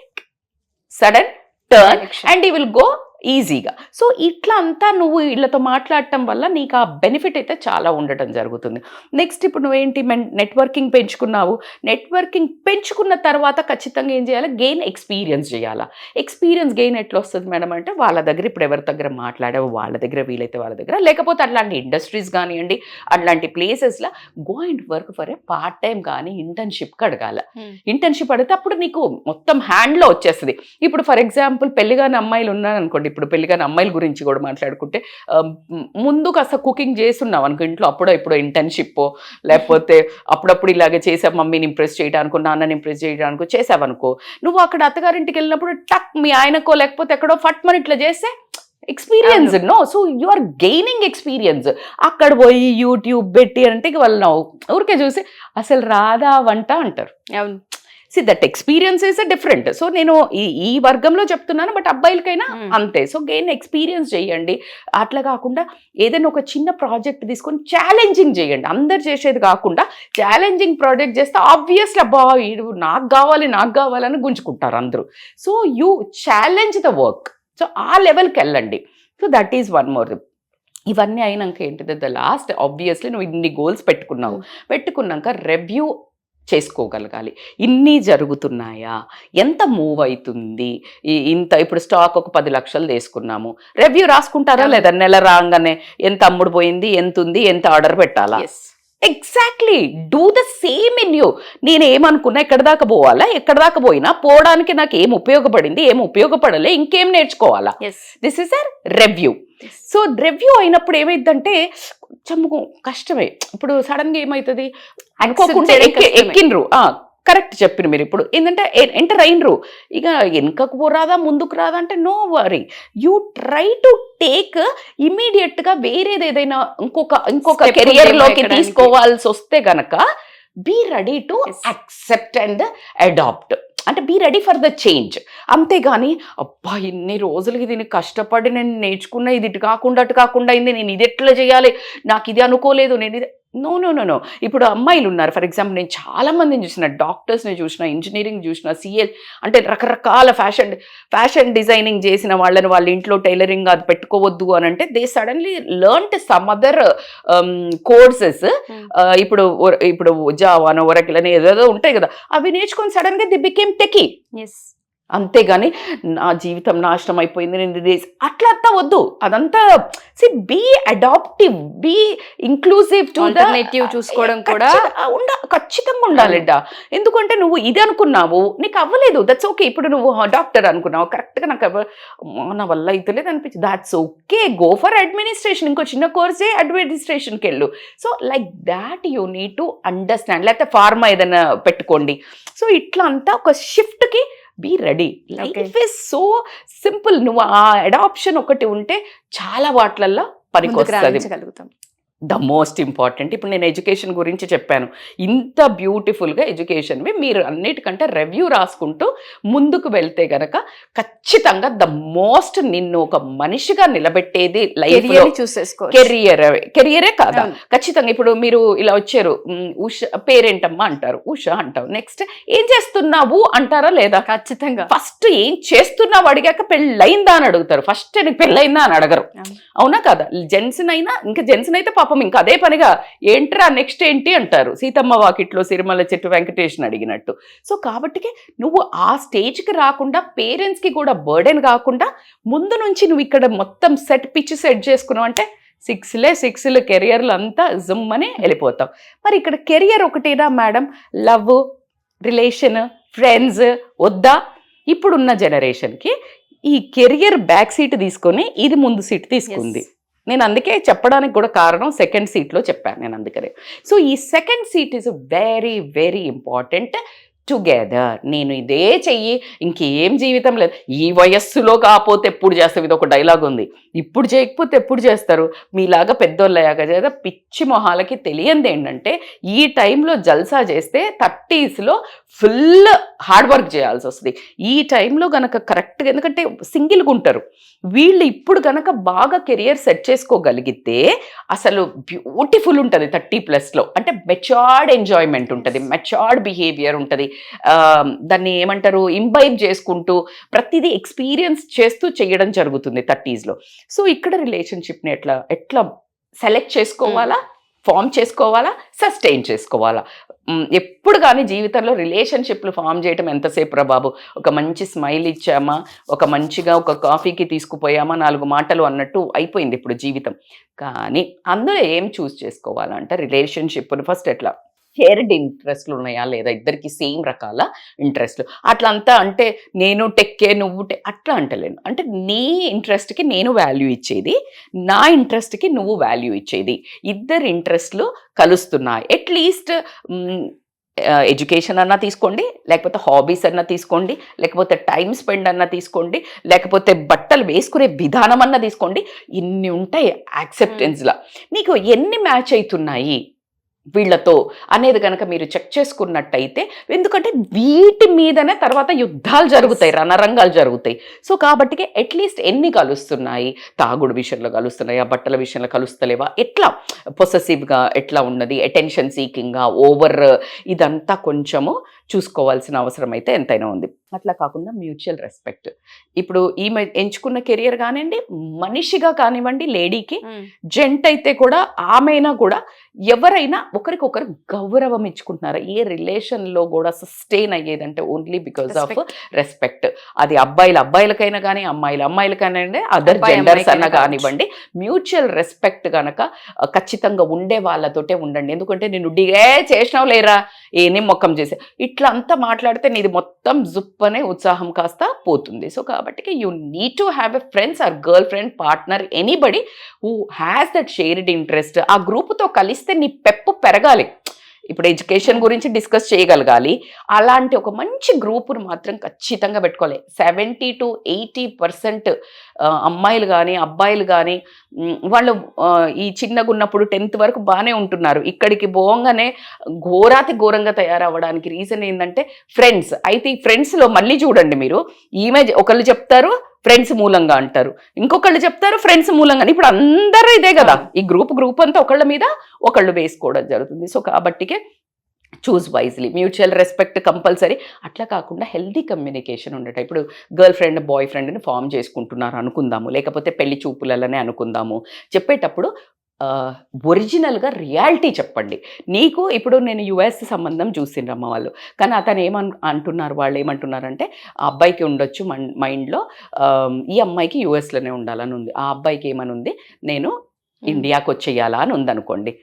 sudden turn and you will go ఈజీగా. సో ఇట్లా అంతా నువ్వు వీళ్ళతో మాట్లాడటం వల్ల నీకు ఆ బెనిఫిట్ అయితే చాలా ఉండటం జరుగుతుంది. నెక్స్ట్ ఇప్పుడు నువ్వేంటి నెట్వర్కింగ్ పెంచుకున్నావు, నెట్వర్కింగ్ పెంచుకున్న తర్వాత ఖచ్చితంగా ఏం చేయాలి, గెయిన్ ఎక్స్పీరియన్స్ చేయాలా. ఎక్స్పీరియన్స్ గెయిన్ ఎట్లా వస్తుంది మేడం అంటే, వాళ్ళ దగ్గర ఇప్పుడు ఎవరి దగ్గర మాట్లాడావు వాళ్ళ దగ్గర, వీలైతే వాళ్ళ దగ్గర, లేకపోతే అట్లాంటి ఇండస్ట్రీస్ కానివ్వండి, అట్లాంటి ప్లేసెస్లో go and work for a part time కానీ ఇంటర్న్షిప్కి అడగాల. ఇంటర్న్షిప్ అడిగితే అప్పుడు నీకు మొత్తం హ్యాండ్లో వచ్చేస్తుంది. ఇప్పుడు ఫర్ ఎగ్జాంపుల్ పెళ్లిగాని అమ్మాయిలు ఉన్నారనుకోండి, ఇప్పుడు పెళ్లిగాని అమ్మాయిల గురించి కూడా మాట్లాడుకుంటే, ముందు కాస్త కుకింగ్ చేస్తున్నావు అనుకో ఇంట్లో, అప్పుడో ఇప్పుడు ఇంటర్న్షిప్, లేకపోతే అప్పుడప్పుడు ఇలాగే చేసావు మమ్మీని ఇంప్రెస్ చేయడానికో నాన్నని ఇంప్రెస్ చేయడానికో చేసావనుకో, నువ్వు అక్కడ అత్తగారింటికి వెళ్ళినప్పుడు టక్ మీ ఆయనకో లేకపోతే ఎక్కడో ఫట్ మన ఇట్లా చేస్తే ఎక్స్పీరియన్స్ నో. So you are gaining experience. అక్కడ పోయి యూట్యూబ్ పెట్టి అంటే వాళ్ళు ఊరికే చూసి అసలు రాదా వంట అంటారు. అవును, see that experience is different. So నేను ఈ వర్గంలో చెప్తున్నాను, బట్ అబ్బాయిలకైనా అంతే. సో గెయిన్ ఎక్స్పీరియన్స్ చేయండి. అట్లా కాకుండా ఏదైనా ఒక చిన్న ప్రాజెక్ట్ తీసుకొని ఛాలెంజింగ్ చేయండి. అందరు చేసేది కాకుండా ఛాలెంజింగ్ ప్రాజెక్ట్ చేస్తే ఆబ్వియస్లీ అబ్బా నాకు కావాలని గుంజుకుంటారు అందరూ. So you challenge the work. So ఆ లెవెల్కి వెళ్ళండి. So that is one more. ఇవన్నీ అయినాక ఏంటిది, ద లాస్ట్ ఆబ్వియస్లీ నువ్వు ఇన్ని గోల్స్ పెట్టుకున్నాక రివ్యూ చేసుకోగలగాలి. ఇన్ని జరుగుతున్నాయా, ఎంత మూవ్ అవుతుంది, ఇంత ఇప్పుడు స్టాక్ ఒక 10 లక్షలు తీసుకున్నాము, రివ్యూ రాసుకుంటారా లేదా, నెల రాగానే ఎంత అమ్ముడు పోయింది, ఎంత ఉంది, ఎంత ఆర్డర్ పెట్టాలా. Exactly do the same in you. నేను ఏమనుకున్నా, ఎక్కడి దాకా పోవాలా, ఎక్కడి దాకా పోయినా పోవడానికి నాకు ఏం ఉపయోగపడింది, ఏం ఉపయోగపడలే, ఇంకేం నేర్చుకోవాలా. This is a review. So review అయినప్పుడు ఏమైందంటే కొంచెం కష్టమే. ఇప్పుడు సడన్గా ఏమవుతుంది అనుకోకుండా ఎక్కినరు, కరెక్ట్ చెప్పిన మీరు. ఇప్పుడు ఏంటంటే ఎంటర్ అయినరు, ఇక వెనుకకు రాదా ముందుకు రాదా అంటే no worry, you try to take ఇమీడియట్గా వేరేది ఏదైనా ఇంకొక కెరియర్లోకి తీసుకోవాల్సి వస్తే గనక be ready to accept and adapt. అంటే be ready for the change. అంతేగాని అబ్బా ఇన్ని రోజులకి దీన్ని కష్టపడి నేను నేర్చుకున్న, ఇది ఇటు కాకుండా అయింది, నేను ఇది ఎట్లా చేయాలి, నాకు ఇది అనుకోలేదు, నేను ఇది నో. ఇప్పుడు అమ్మాయిలు ఉన్నారు, ఫర్ ఎగ్జాంపుల్ నేను చాలా మందిని చూసిన, డాక్టర్స్ని చూసిన, ఇంజనీరింగ్ చూసిన, సిఏ అంటే రకరకాల ఫ్యాషన్ డిజైనింగ్ చేసిన వాళ్ళని వాళ్ళ ఇంట్లో టైలరింగ్ అది పెట్టుకోవద్దు అని అంటే they suddenly learned some other courses. ఇప్పుడు జావానో ఒరకిల్ అని ఏదేదో ఉంటాయి కదా, అవి నేర్చుకొని సడన్గా ది బికేమ్ టెకీ. అంతేగాని నా జీవితం నాశనం అయిపోయింది నేను అట్లా వద్దు. అదంతా be adaptive, be inclusive to alternative చూసుకోవడం కూడా ఖచ్చితంగా ఉండాలిడ్డా. ఎందుకంటే నువ్వు ఇది అనుకున్నావు, నీకు అవ్వలేదు, దట్స్ ఓకే. ఇప్పుడు నువ్వు డాక్టర్ అనుకున్నావు, కరెక్ట్గా నాకు నా వల్ల అయితే లేదు అనిపించింది, that's okay, go for administration, ఇంకో చిన్న కోర్సే అడ్మినిస్ట్రేషన్కి వెళ్ళు. So like that you need to understand. లేకపోతే ఫార్మా ఏదైనా పెట్టుకోండి. సో ఇట్లా అంతా ఒక షిఫ్ట్కి be ready. Life is so simple. నువ్వు ఆ అడాప్షన్ ఒకటి ఉంటే చాలా వాటిలల్లో పనికొస్తుంది. The most important. ఇప్పుడు నేను ఎడ్యుకేషన్ గురించి చెప్పాను, ఇంత బ్యూటిఫుల్గా ఎడ్యుకేషన్వి మీరు అన్నిటికంటే రివ్యూ రాసుకుంటూ ముందుకు వెళ్తే గనక ఖచ్చితంగా ద మోస్ట్ నిన్ను ఒక మనిషిగా నిలబెట్టేది లైఫ్లో కెరియరే కాదా. ఖచ్చితంగా ఇప్పుడు మీరు ఇలా వచ్చారు, ఉష పేరేంటమ్మా అంటారు, ఉష అంటావు, నెక్స్ట్ ఏం చేస్తున్నావు అంటారా లేదా. ఖచ్చితంగా ఫస్ట్ ఏం చేస్తున్నావు అడిగాక పెళ్ళయిందా అని అడుగుతారు, ఫస్ట్ నీకు పెళ్ళయిందా అని అడగరు. అవునా కదా. జెంట్స్ని అయినా, ఇంకా జెంట్స్ని అయితే పాపం ఇంకా అదే పనిగా ఏంట్రా నెక్స్ట్ ఏంటి అంటారు, సీతమ్మ వాకిట్లో సిరిమల్ల చెట్టు వెంకటేష్ని అడిగినట్టు. సో కాబట్టికి నువ్వు ఆ స్టేజ్కి రాకుండా, పేరెంట్స్కి కూడా బర్డెన్ కాకుండా ముందు నుంచి నువ్వు ఇక్కడ మొత్తం పిచ్ సెట్ చేసుకున్నావు అంటే సిక్స్లు కెరియర్లు అంతా జుమ్ అని వెళ్ళిపోతాం. మరి ఇక్కడ కెరియర్ ఒకటేనా మేడం? లవ్, రిలేషన్, ఫ్రెండ్స్ వద్దా? ఇప్పుడున్న జనరేషన్కి ఈ కెరియర్ బ్యాక్ సీట్ తీసుకొని ఇది ముందు సీట్ తీసుకుంది. నేను అందుకే చెప్పడానికి కూడా కారణం సెకండ్ సీట్లో చెప్పాను నేను అందుకనే. సో ఈ second seat is very very important. Together నేను ఇదే చెయ్యి, ఇంకేం జీవితం లేదు, ఈ వయస్సులో కాకపోతే ఎప్పుడు చేస్తావు, ఇది ఒక డైలాగ్ ఉంది. ఇప్పుడు చేయకపోతే ఎప్పుడు చేస్తారు? మీలాగా పెద్దోళ్ళయ్యాక చేత పిచ్చి మొహాలకి తెలియంది ఏంటంటే ఈ టైంలో జల్సా చేస్తే 30sలో ఫుల్ హార్డ్ వర్క్ చేయాల్సి వస్తుంది. ఈ టైంలో గనక కరెక్ట్గా, ఎందుకంటే సింగిల్గా ఉంటారు వీళ్ళు, ఇప్పుడు గనక బాగా కెరియర్ సెట్ చేసుకోగలిగితే అసలు బ్యూటిఫుల్ ఉంటుంది 30+లో. అంటే మెచ్యూర్డ్ ఎంజాయ్మెంట్ ఉంటుంది, మెచ్యూర్డ్ బిహేవియర్ ఉంటుంది. దాన్ని ఏమంటారు, ఇంబైబ్ చేసుకుంటూ ప్రతిదీ ఎక్స్పీరియన్స్ చేస్తూ చేయడం జరుగుతుంది 30sలో. సో ఇక్కడ రిలేషన్షిప్ని ఎట్లా సెలెక్ట్ చేసుకోవాలా, ఫామ్ చేసుకోవాలా, సస్టైన్ చేసుకోవాలా. ఎప్పుడు కానీ జీవితంలో రిలేషన్షిప్లు ఫామ్ చేయడం ఎంతసేపు రా బాబు, ఒక మంచి స్మైల్ ఇచ్చామా, ఒక మంచిగా ఒక కాఫీకి తీసుకుపోయామా, 4 మాటలు అన్నట్టు అయిపోయింది ఇప్పుడు జీవితం. కానీ అందులో ఏం చూస్ చేసుకోవాలంటే రిలేషన్షిప్ను ఫస్ట్ ఎట్లా షేర్డ్ ఇంట్రెస్ట్లు ఉన్నాయా లేదా, ఇద్దరికి సేమ్ రకాల ఇంట్రెస్ట్లు. అట్లంతా అంటే నేను టెక్కే నువ్వు అట్లా అంటలేను. అంటే నీ ఇంట్రెస్ట్కి నేను వాల్యూ ఇచ్చేది, నా ఇంట్రెస్ట్కి నువ్వు వాల్యూ ఇచ్చేది, ఇద్దరు ఇంట్రెస్ట్లు కలుస్తున్నాయి. అట్లీస్ట్ ఎడ్యుకేషన్ అన్నా తీసుకోండి, లేకపోతే హాబీస్ అన్నా తీసుకోండి, లేకపోతే టైం స్పెండ్ అన్నా తీసుకోండి, లేకపోతే బట్టలు వేసుకునే విధానం అన్నా తీసుకోండి. ఇన్ని ఉంటాయి యాక్సెప్టెన్స్లా. నీకు ఎన్ని మ్యాచ్ అవుతున్నాయి వీళ్ళతో అనేది కనుక మీరు చెక్ చేసుకున్నట్టయితే, ఎందుకంటే వీటి మీదనే తర్వాత యుద్ధాలు జరుగుతాయి, రణరంగాలు జరుగుతాయి. సో కాబట్టి అట్లీస్ట్ ఎన్ని కలుస్తున్నాయి, తాగుడు విషయంలో కలుస్తున్నాయా, బట్టల విషయంలో కలుస్తలేవా, ఎట్లా పొసెసివ్గా ఎట్లా ఉన్నది, అటెన్షన్ సీకింగ్గా, ఓవర్, ఇదంతా కొంచెము చూసుకోవాల్సిన అవసరం అయితే ఎంతైనా ఉంది. అట్లా కాకుండా మ్యూచువల్ రెస్పెక్ట్. ఇప్పుడు ఈమె ఎంచుకున్న కెరియర్ కానివ్వండి, మనిషిగా కానివ్వండి, లేడీకి జెంట్ అయితే కూడా ఆమెనా కూడా ఎవరైనా ఒకరికొకరు గౌరవం ఇచ్చుకుంటున్నారు. ఏ రిలేషన్లో కూడా సస్టైన్ అయ్యేదంటే ఓన్లీ బికాస్ ఆఫ్ రెస్పెక్ట్. అది అబ్బాయిలకైనా కానీ అమ్మాయిలకైనా, అదర్ జెండర్స్ అన్నా కానివ్వండి, మ్యూచువల్ రెస్పెక్ట్ కనుక ఖచ్చితంగా ఉండే వాళ్ళతోటే ఉండండి. ఎందుకంటే నేను డిగే చేసినావు లేరా, ఏనేం మొక్కం చేసే, ఇట్లా అంతా మాట్లాడితే నీది మొత్తం జుప్పనే ఉత్సాహం కాస్త పోతుంది. సో కాబట్టి you need to have a friends or girl friend, partner, anybody who has that shared interest. ఆ గ్రూప్తో కలిస్తే నీ పెప్పు పెరగాలి. ఇప్పుడు ఎడ్యుకేషన్ గురించి డిస్కస్ చేయగలగాలి. అలాంటి ఒక మంచి గ్రూపును మాత్రం ఖచ్చితంగా పెట్టుకోవాలి. 70 to 80% అమ్మాయిలు కానీ అబ్బాయిలు కానీ వాళ్ళు ఈ చిన్నగా ఉన్నప్పుడు 10th వరకు బాగానే ఉంటున్నారు. ఇక్కడికి పోగానే ఘోరాతి ఘోరంగా తయారవ్వడానికి రీజన్ ఏంటంటే ఫ్రెండ్స్. అయితే ఈ ఫ్రెండ్స్లో మళ్ళీ చూడండి మీరు, ఈమె ఒకళ్ళు చెప్తారు ఫ్రెండ్స్ మూలంగా అంటారు, ఇంకొకళ్ళు చెప్తారు ఫ్రెండ్స్ మూలంగా. ఇప్పుడు అందరూ ఇదే కదా, ఈ గ్రూప్ అంతా ఒకళ్ళ మీద ఒకళ్ళు వేసుకోవడం జరుగుతుంది. సో కాబట్టికే choose wisely, mutual respect compulsory. అట్లా కాకుండా హెల్దీ కమ్యూనికేషన్ ఉండటం. ఇప్పుడు గర్ల్ ఫ్రెండ్ బాయ్ ఫ్రెండ్ని ఫామ్ చేసుకుంటున్నారు అనుకుందాము, లేకపోతే పెళ్లి చూపులనే అనుకుందాము. చెప్పేటప్పుడు ఒరిజినల్గా రియాలిటీ చెప్పండి. నీకు ఇప్పుడు నేను యుఎస్ సంబంధం చూసిండ్రమ్మ వాళ్ళు, కానీ అతను అంటున్నారు, వాళ్ళు ఏమంటున్నారంటే ఆ అబ్బాయికి ఉండొచ్చు మైండ్లో ఈ అమ్మాయికి యుఎస్లోనే ఉండాలని ఉంది, ఆ అబ్బాయికి ఏమని ఉంది నేను ఇండియాకి వచ్చేయాలా అని ఉందనుకోండి.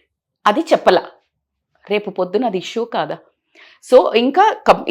అది చెప్పలా, రేపు పొద్దున అది ఇష్యూ కాదా? సో ఇంకా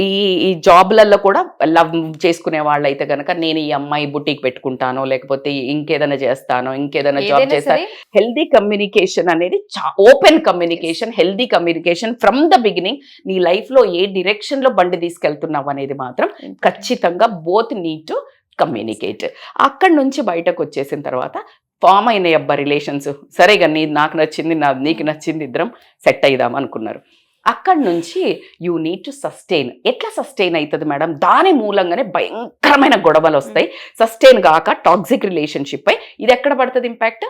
ఈ జాబ్లలో కూడా లవ్ చేసుకునే వాళ్ళు అయితే కనుక నేను ఈ అమ్మాయి బుటీక్ పెట్టుకుంటాను, లేకపోతే ఇంకేదైనా చేస్తాను, ఇంకేదైనా జాబ్ చేస్తాను. హెల్దీ కమ్యూనికేషన్ అనేది open communication, healthy communication from the beginning. నీ లైఫ్లో ఏ డిరెక్షన్లో బండి తీసుకెళ్తున్నావు అనేది మాత్రం ఖచ్చితంగా బోత్ నీడ్ టు కమ్యూనికేట్. అక్కడి నుంచి బయటకు వచ్చేసిన తర్వాత ఫామ్ అయినాయి అబ్బా రిలేషన్స్, సరేగా నాకు నచ్చింది, నీకు నచ్చింది, ఇద్దరం సెట్ అయిదాం అనుకున్నారు. అక్కడి నుంచి యూ నీడ్ టు సస్టైన్. ఎట్లా సస్టైన్ అవుతుంది మేడం? దాని మూలంగానే భయంకరమైన గొడవలు వస్తాయి. సస్టైన్ కాక టాక్సిక్ రిలేషన్షిప్ పై ఇది ఎక్కడ పడుతుంది ఇంపాక్ట్?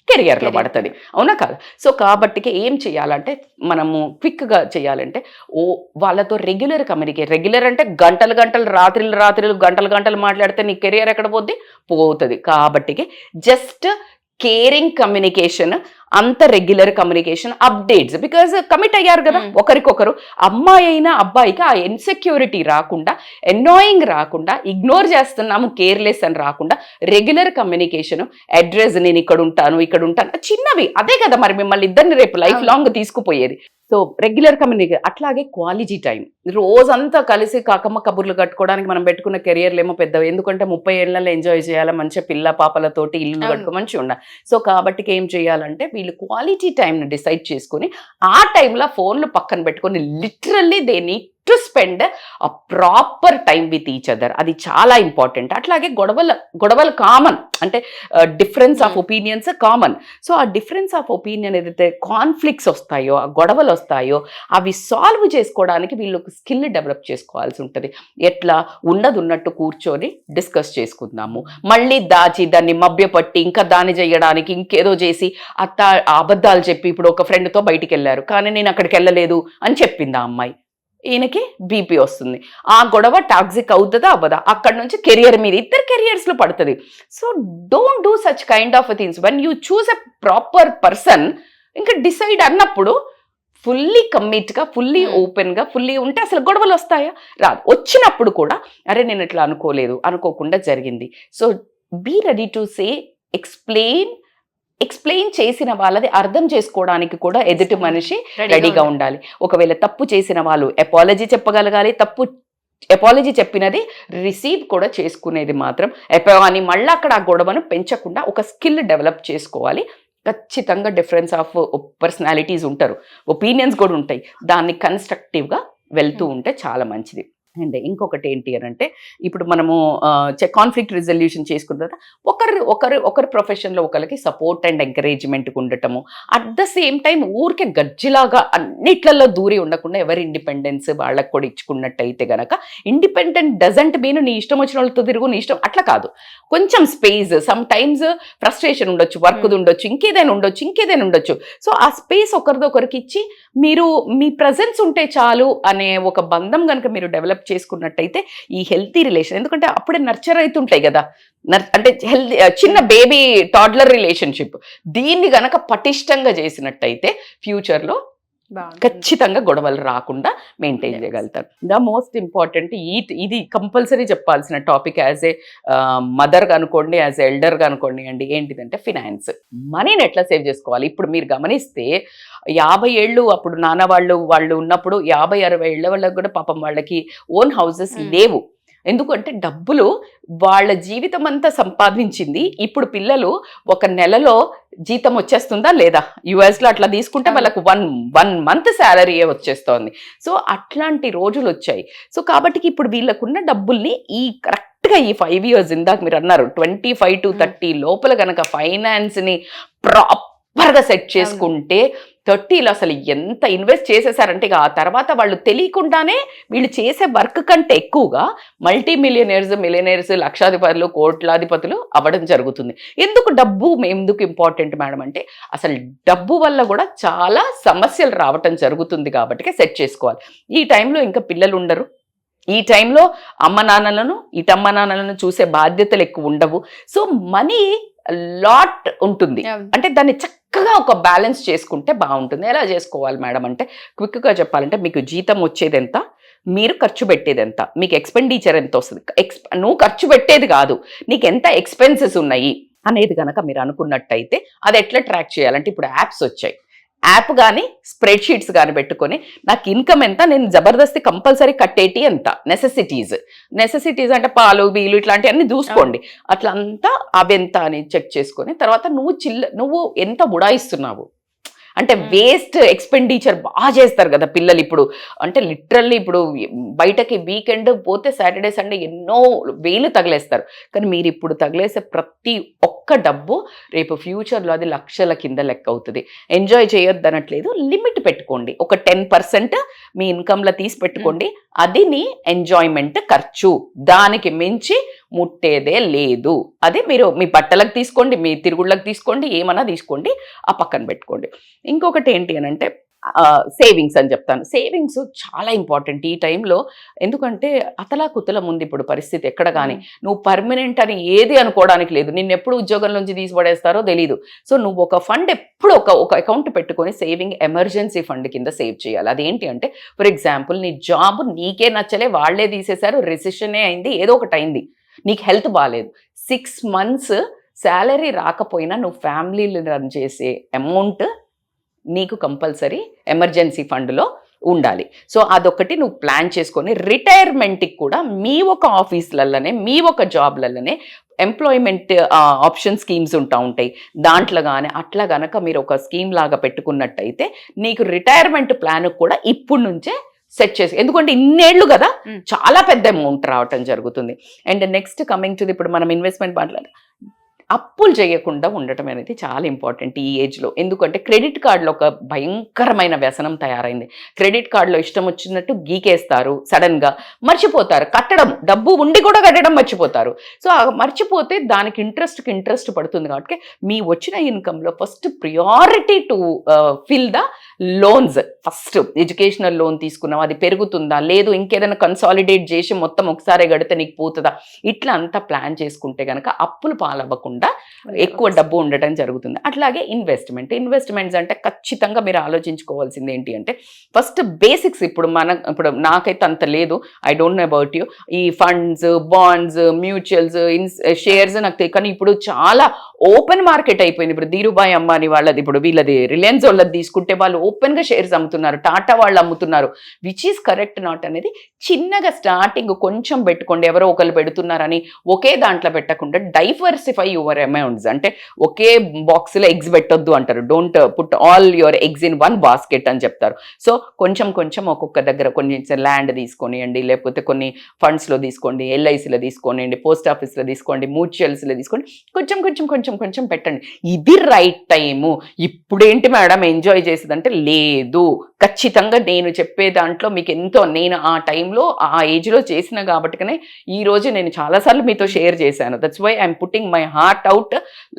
కెరియర్లో పడుతుంది, అవునా కాదు? సో కాబట్టికి ఏం చేయాలంటే మనము క్విక్గా చేయాలంటే వాళ్ళతో రెగ్యులర్ కమ్యూనికేట్. రెగ్యులర్ అంటే గంటలు రాత్రులు గంటలు మాట్లాడితే నీ కెరియర్ ఎక్కడ పోద్ది? పోతుంది. కాబట్టికి జస్ట్ కేరింగ్ కమ్యూనికేషన్, అంత regular communication, updates, because commit అయ్యారు కదా ఒకరికొకరు. అమ్మాయి అయినా అబ్బాయికి ఆ ఇన్సెక్యూరిటీ రాకుండా, ఎన్నాయింగ్ రాకుండా, ఇగ్నోర్ చేస్తున్నాము కేర్లెస్ అని రాకుండా, రెగ్యులర్ కమ్యూనికేషన్, అడ్రస్, నేను ఇక్కడ ఉంటాను చిన్నవి, అదే కదా మరి మిమ్మల్ని ఇద్దరిని రేపు లైఫ్ లాంగ్ తీసుకుపోయేది. సో రెగ్యులర్ కమ్యూనికేషన్, అట్లాగే క్వాలిటీ టైం. రోజంతా కలిసి కాకమ్మ కబుర్లు కట్టుకోవడానికి మనం పెట్టుకున్న కెరియర్లు ఏమో పెద్దవి, ఎందుకంటే 30 ఏళ్ళలో ఎంజాయ్ చేయాలి, మంచిగా పిల్ల పాపలతోటి ఇల్లు కట్టుకో మంచిగా ఉండాలి. సో కాబట్టి ఏం చేయాలంటే వీళ్ళు క్వాలిటీ టైంని డిసైడ్ చేసుకుని ఆ టైంలో ఫోన్లు పక్కన పెట్టుకొని literally they need to spend a proper time with each other. అది చాలా ఇంపార్టెంట్. అట్లాగే గొడవలు కామన్, అంటే difference of opinions common. So ఆ డిఫరెన్స్ ఆఫ్ ఒపీనియన్ ఏదైతే కాన్ఫ్లిక్ట్స్ వస్తాయో, ఆ గొడవలు వస్తాయో, అవి సాల్వ్ చేసుకోవడానికి వీళ్ళు ఒక స్కిల్ డెవలప్ చేసుకోవాల్సి ఉంటుంది. ఎట్లా ఉన్నట్టు కూర్చొని డిస్కస్ చేసుకుందాము, మళ్ళీ దాచి దాన్ని మభ్యపట్టి ఇంకా దాన్ని చేయడానికి ఇంకేదో చేసి అబద్ధాలు చెప్పి, ఇప్పుడు ఒక ఫ్రెండ్తో బయటికి వెళ్ళారు కానీ నేను అక్కడికి వెళ్ళలేదు అని చెప్పింది ఆ అమ్మాయి, ఈయనకి బీపీ వస్తుంది. ఆ గొడవ టాక్సిక్ అవుతుందా అవ్వదా, అక్కడ నుంచి కెరియర్ మీద, ఇద్దరు కెరియర్స్లో పడుతుంది. So don't do such kind of things. When you choose a proper person, ఇంకా డిసైడ్ అన్నప్పుడు ఫుల్లీ కమిట్గా, ఫుల్లీ ఓపెన్గా, ఫుల్లీ ఉంటే అసలు గొడవలు వస్తాయా? రాదు. వచ్చినప్పుడు కూడా అరే నేను ఇట్లా అనుకోకుండా జరిగింది. So be ready to say, explain చేసిన వాళ్ళది అర్థం చేసుకోవడానికి కూడా ఎదుటి మనిషి రెడీగా ఉండాలి. ఒకవేళ తప్పు చేసిన వాళ్ళు అపాలజీ చెప్పగలగాలి, అపాలజీ చెప్పినది రిసీవ్ కూడా చేసుకునేది మాత్రం అని మళ్ళీ అక్కడ ఆ గొడవను పెంచకుండా ఒక స్కిల్ డెవలప్ చేసుకోవాలి. ఖచ్చితంగా డిఫరెన్స్ ఆఫ్ పర్సనాలిటీస్ ఉంటారు, ఒపీనియన్స్ కూడా ఉంటాయి, దాన్ని కన్స్ట్రక్టివ్గా వెళ్తూ ఉంటే చాలా మంచిది. అండ్ ఇంకొకటి ఏంటి అని అంటే, ఇప్పుడు మనము కాన్ఫ్లిక్ట్ రిజల్యూషన్ చేసుకున్న తర్వాత ఒకరి ప్రొఫెషన్లో ఒకరికి సపోర్ట్ అండ్ ఎంకరేజ్మెంట్ ఉండటము, అట్ ద సేమ్ టైం ఊరికే గజ్జిలాగా అన్నిట్లలో దూరి ఉండకుండా ఎవరి ఇండిపెండెన్స్ వాళ్ళకి కూడా ఇచ్చుకున్నట్టయితే గనక, ఇండిపెండెంట్ డజంట్ మీన్ నీ ఇష్టం వచ్చిన వాళ్ళతో తిరుగు, నీ ఇష్టం అట్లా కాదు. కొంచెం స్పేస్, సమ్ టైమ్స్ ఫ్రస్ట్రేషన్ ఉండొచ్చు, వర్క్ ఉండొచ్చు, ఇంకేదైనా ఉండొచ్చు. సో ఆ స్పేస్ ఒకరికి ఇచ్చి మీరు మీ ప్రజెన్స్ ఉంటే చాలు అనే ఒక బంధం కనుక మీరు డెవలప్ చేసుకున్నట్టయితే ఈ హెల్తీ రిలేషన్, ఎందుకంటే అప్పుడే నర్చర్ అవుతుంటాయి కదా, అంటే హెల్తీ చిన్న బేబీ టాడ్లర్ రిలేషన్షిప్, దీన్ని గనక పటిష్టంగా చేసినట్టయితే ఫ్యూచర్లో ఖచ్చితంగా గొడవలు రాకుండా మెయింటైన్ చేయగలుగుతారు. ద మోస్ట్ ఇంపార్టెంట్, ఇది కంపల్సరీ చెప్పాల్సిన టాపిక్ యాజ్ ఏ మదర్గా అనుకోండి, యాజ్ ఏ ఎల్డర్గా అనుకోండి అండి, ఏంటిదంటే ఫినాన్స్. మనీని ఎట్లా సేవ్ చేసుకోవాలి. ఇప్పుడు మీరు గమనిస్తే 50 ఏళ్ళు అప్పుడు నాన్న వాళ్ళు ఉన్నప్పుడు 50-60 ఏళ్ళ వాళ్ళకి కూడా పాపం వాళ్ళకి ఓన్ హౌసెస్ లేవు. ఎందుకంటే డబ్బులు వాళ్ళ జీవితం అంతా సంపాదించింది ఇప్పుడు పిల్లలు ఒక నెలలో జీతం వచ్చేస్తుందా లేదా, యుఎస్లో అట్లా తీసుకుంటే వాళ్ళకు వన్ మంత్ శాలరీయే వచ్చేస్తోంది. సో అట్లాంటి రోజులు వచ్చాయి. సో కాబట్టి ఇప్పుడు వీళ్ళకున్న డబ్బుల్ని కరెక్ట్గా ఈ 5 years, ఇందాక మీరు అన్నారు 25 to 30 లోపల కనుక ఫైనాన్స్ని ప్రాపర్గా సెట్ చేసుకుంటే 30లో అసలు ఎంత ఇన్వెస్ట్ చేసేసారంటే ఇక ఆ తర్వాత వాళ్ళు తెలియకుండానే వీళ్ళు చేసే వర్క్ కంటే ఎక్కువగా మిలియనర్స్, లక్షాధిపతులు, కోట్లాధిపతులు అవ్వడం జరుగుతుంది. ఎందుకు ఇంపార్టెంట్ మేడం అంటే, అసలు డబ్బు వల్ల కూడా చాలా సమస్యలు రావటం జరుగుతుంది కాబట్టి సెట్ చేసుకోవాలి. ఈ టైంలో ఇంకా పిల్లలు ఉండరు, ఈ టైంలో అమ్మ నాన్నలను చూసే బాధ్యతలు ఎక్కువ ఉండవు. సో మనీ లాట్ ఉంటుంది, అంటే దాన్ని చక్కగా ఒక బ్యాలెన్స్ చేసుకుంటే బాగుంటుంది. ఎలా చేసుకోవాలి మేడం అంటే, క్విక్గా చెప్పాలంటే, మీకు జీతం వచ్చేది ఎంత, మీరు ఖర్చు పెట్టేది ఎంత, మీకు ఎక్స్పెండిచర్ ఎంత వస్తుంది, నువ్వు ఖర్చు పెట్టేది కాదు, నీకు ఎంత ఎక్స్పెన్సెస్ ఉన్నాయి అనేది కనుక మీరు అనుకున్నట్టయితే అది ఎట్లా ట్రాక్ చేయాలంటే, ఇప్పుడు యాప్స్ వచ్చాయి. యాప్ కానీ స్ప్రెడ్షీట్స్ కానీ పెట్టుకొని నాకు ఇన్కమ్ ఎంత, నేను జబర్దస్తి కంపల్సరీ కట్టేటి ఎంత, నెసెసిటీస్ అంటే పాలు బీలు ఇట్లాంటివన్నీ చూసుకోండి. అట్లా అంతా అవెంత అని చెక్ చేసుకొని తర్వాత నువ్వు ఎంత ఉడాయిస్తున్నావు అంటే, వేస్ట్ ఎక్స్పెండిచర్ బాగా చేస్తారు కదా పిల్లలు ఇప్పుడు. అంటే లిటరల్లీ ఇప్పుడు బయటకి వీకెండ్ పోతే సాటర్డే సండే ఎన్నో వేలు తగిలేస్తారు. కానీ మీరు ఇప్పుడు తగిలేసే ప్రతి ఒక్క డబ్బు రేపు ఫ్యూచర్లో అది లక్షల కింద లెక్క అవుతుంది. ఎంజాయ్ చేయొద్దు అనట్లేదు, లిమిట్ పెట్టుకోండి. ఒక 10% మీ ఇన్కమ్లో తీసి పెట్టుకోండి, అది నీ ఎంజాయ్మెంట్ ఖర్చు, దానికి మించి ముట్టేదే లేదు. అది మీరు మీ బట్టలకు తీసుకోండి, మీ తిరుగుళ్ళకి తీసుకోండి, ఏమన్నా తీసుకోండి, ఆ పక్కన పెట్టుకోండి. ఇంకొకటి ఏంటి అని అంటే, సేవింగ్స్ అని చెప్తాను. సేవింగ్స్ చాలా ఇంపార్టెంట్ ఈ టైంలో. ఎందుకంటే అతలాకుతలం ఉంది ఇప్పుడు పరిస్థితి ఎక్కడ కానీ. నువ్వు పర్మనెంట్ అని ఏది అనుకోవడానికి లేదు. నిన్ను ఎప్పుడు ఉద్యోగం నుంచి తీసిపడేస్తారో తెలీదు. సో నువ్వు ఒక ఫండ్ ఎప్పుడు ఒక అకౌంట్ పెట్టుకొని సేవింగ్ ఎమర్జెన్సీ ఫండ్ కింద సేవ్ చేయాలి. అదేంటి అంటే ఫర్ ఎగ్జాంపుల్ నీ జాబ్ నీకే నచ్చలే, వాళ్లే తీసేశారు, రెసిషనే అయింది, ఏదో ఒకటి అయింది, నీకు హెల్త్ బాగాలేదు, 6 months శాలరీ రాకపోయినా నువ్వు ఫ్యామిలీని రన్ చేసే అమౌంట్ నీకు కంపల్సరీ ఎమర్జెన్సీ ఫండ్లో ఉండాలి. సో అదొకటి నువ్వు ప్లాన్ చేసుకొని రిటైర్మెంట్కి కూడా మీ ఒక ఆఫీసులలోనే మీ ఒక జాబ్లలోనే ఎంప్లాయ్మెంట్ ఆప్షన్ స్కీమ్స్ ఉంటాయి. దాంట్లో కానీ అట్లా గనక మీరు ఒక స్కీమ్ లాగా పెట్టుకున్నట్టయితే నీకు రిటైర్మెంట్ ప్లాన్ కూడా ఇప్పుడు నుంచే సెట్ చేసి, ఎందుకంటే ఇన్నేళ్ళు కదా చాలా పెద్ద అమౌంట్ రావటం జరుగుతుంది. అండ్ నెక్స్ట్ కమింగ్ టు ఇప్పుడు మనం ఇన్వెస్ట్మెంట్ మాట్లాడాలి, అప్పులు చేయకుండా ఉండటం అనేది చాలా ఇంపార్టెంట్ ఈ ఏజ్లో. ఎందుకంటే క్రెడిట్ కార్డులో ఒక భయంకరమైన వ్యసనం తయారైంది. క్రెడిట్ కార్డులో ఇష్టం వచ్చినట్టు గీకేస్తారు, సడన్గా మర్చిపోతారు కట్టడం, డబ్బు ఉండి కూడా కట్టడం మర్చిపోతారు. సో మర్చిపోతే దానికి ఇంట్రెస్ట్ పడుతుంది. కాబట్టి మీ వచ్చిన ఇన్కంలో first priority to fill the loans. First educational loan తీసుకున్నాం, అది పెరుగుతుందా లేదు, ఇంకేదైనా కన్సాలిడేట్ చేసి మొత్తం ఒకసారి గడితే నీకు పోతుందా, ఇట్లా అంతా ప్లాన్ చేసుకుంటే కనుక అప్పులు పాలవ్వకుండా ఎక్కువ డబ్బు ఉండటం జరుగుతుంది. అట్లాగే ఇన్వెస్ట్మెంట్స్ అంటే ఖచ్చితంగా మీరు ఆలోచించుకోవాల్సింది ఏంటి అంటే ఫస్ట్ బేసిక్స్. ఇప్పుడు నాకైతే అంత లేదు, I don't know about you. ఈ ఫండ్స్, బాండ్స్, మ్యూచువల్స్, షేర్స్ నాకు తెలియదు. కానీ ఇప్పుడు చాలా ఓపెన్ మార్కెట్ అయిపోయింది. ఇప్పుడు ధీరుభాయ్ అంబానీ వాళ్ళది, ఇప్పుడు వీళ్ళది రిలయన్స్ వాళ్ళది తీసుకుంటే వాళ్ళు ఓపెన్గా షేర్స్ అమ్ముతున్నారు, టాటా వాళ్ళు అమ్ముతున్నారు. విచ్ ఈస్ కరెక్ట్ నాట్ అనేది చిన్నగా స్టార్టింగ్ కొంచెం పెట్టుకోండి. ఎవరో ఒకరు పెడుతున్నారని ఒకే దాంట్లో పెట్టకుండా డైవర్సిఫై యువర్ అమౌంట్స్. అంటే ఒకే బాక్స్లో ఎగ్స్ పెట్టొద్దు అంటారు. Don't put all your eggs in one basket అని చెప్తారు. సో కొంచెం ఒక్కొక్క దగ్గర కొన్ని ల్యాండ్ తీసుకొనియండి, లేకపోతే కొన్ని ఫండ్స్లో తీసుకోండి, ఎల్ఐసిలో తీసుకోనియండి, పోస్ట్ ఆఫీస్లో తీసుకోండి, మ్యూచువల్స్లో తీసుకోండి, కొంచెం పెట్టండి. ఇది రైట్ టైము. ఇప్పుడేంటి మేడం ఎంజాయ్ చేసేదంటే లేదు, ఖచ్చితంగా నేను చెప్పే దాంట్లో మీకు ఎంతో, నేను ఆ టైంలో ఆ ఏజ్లో చేసిన కాబట్టినే ఈ రోజు నేను చాలాసార్లు మీతో షేర్ చేశాను. That's why I'm putting my heart out,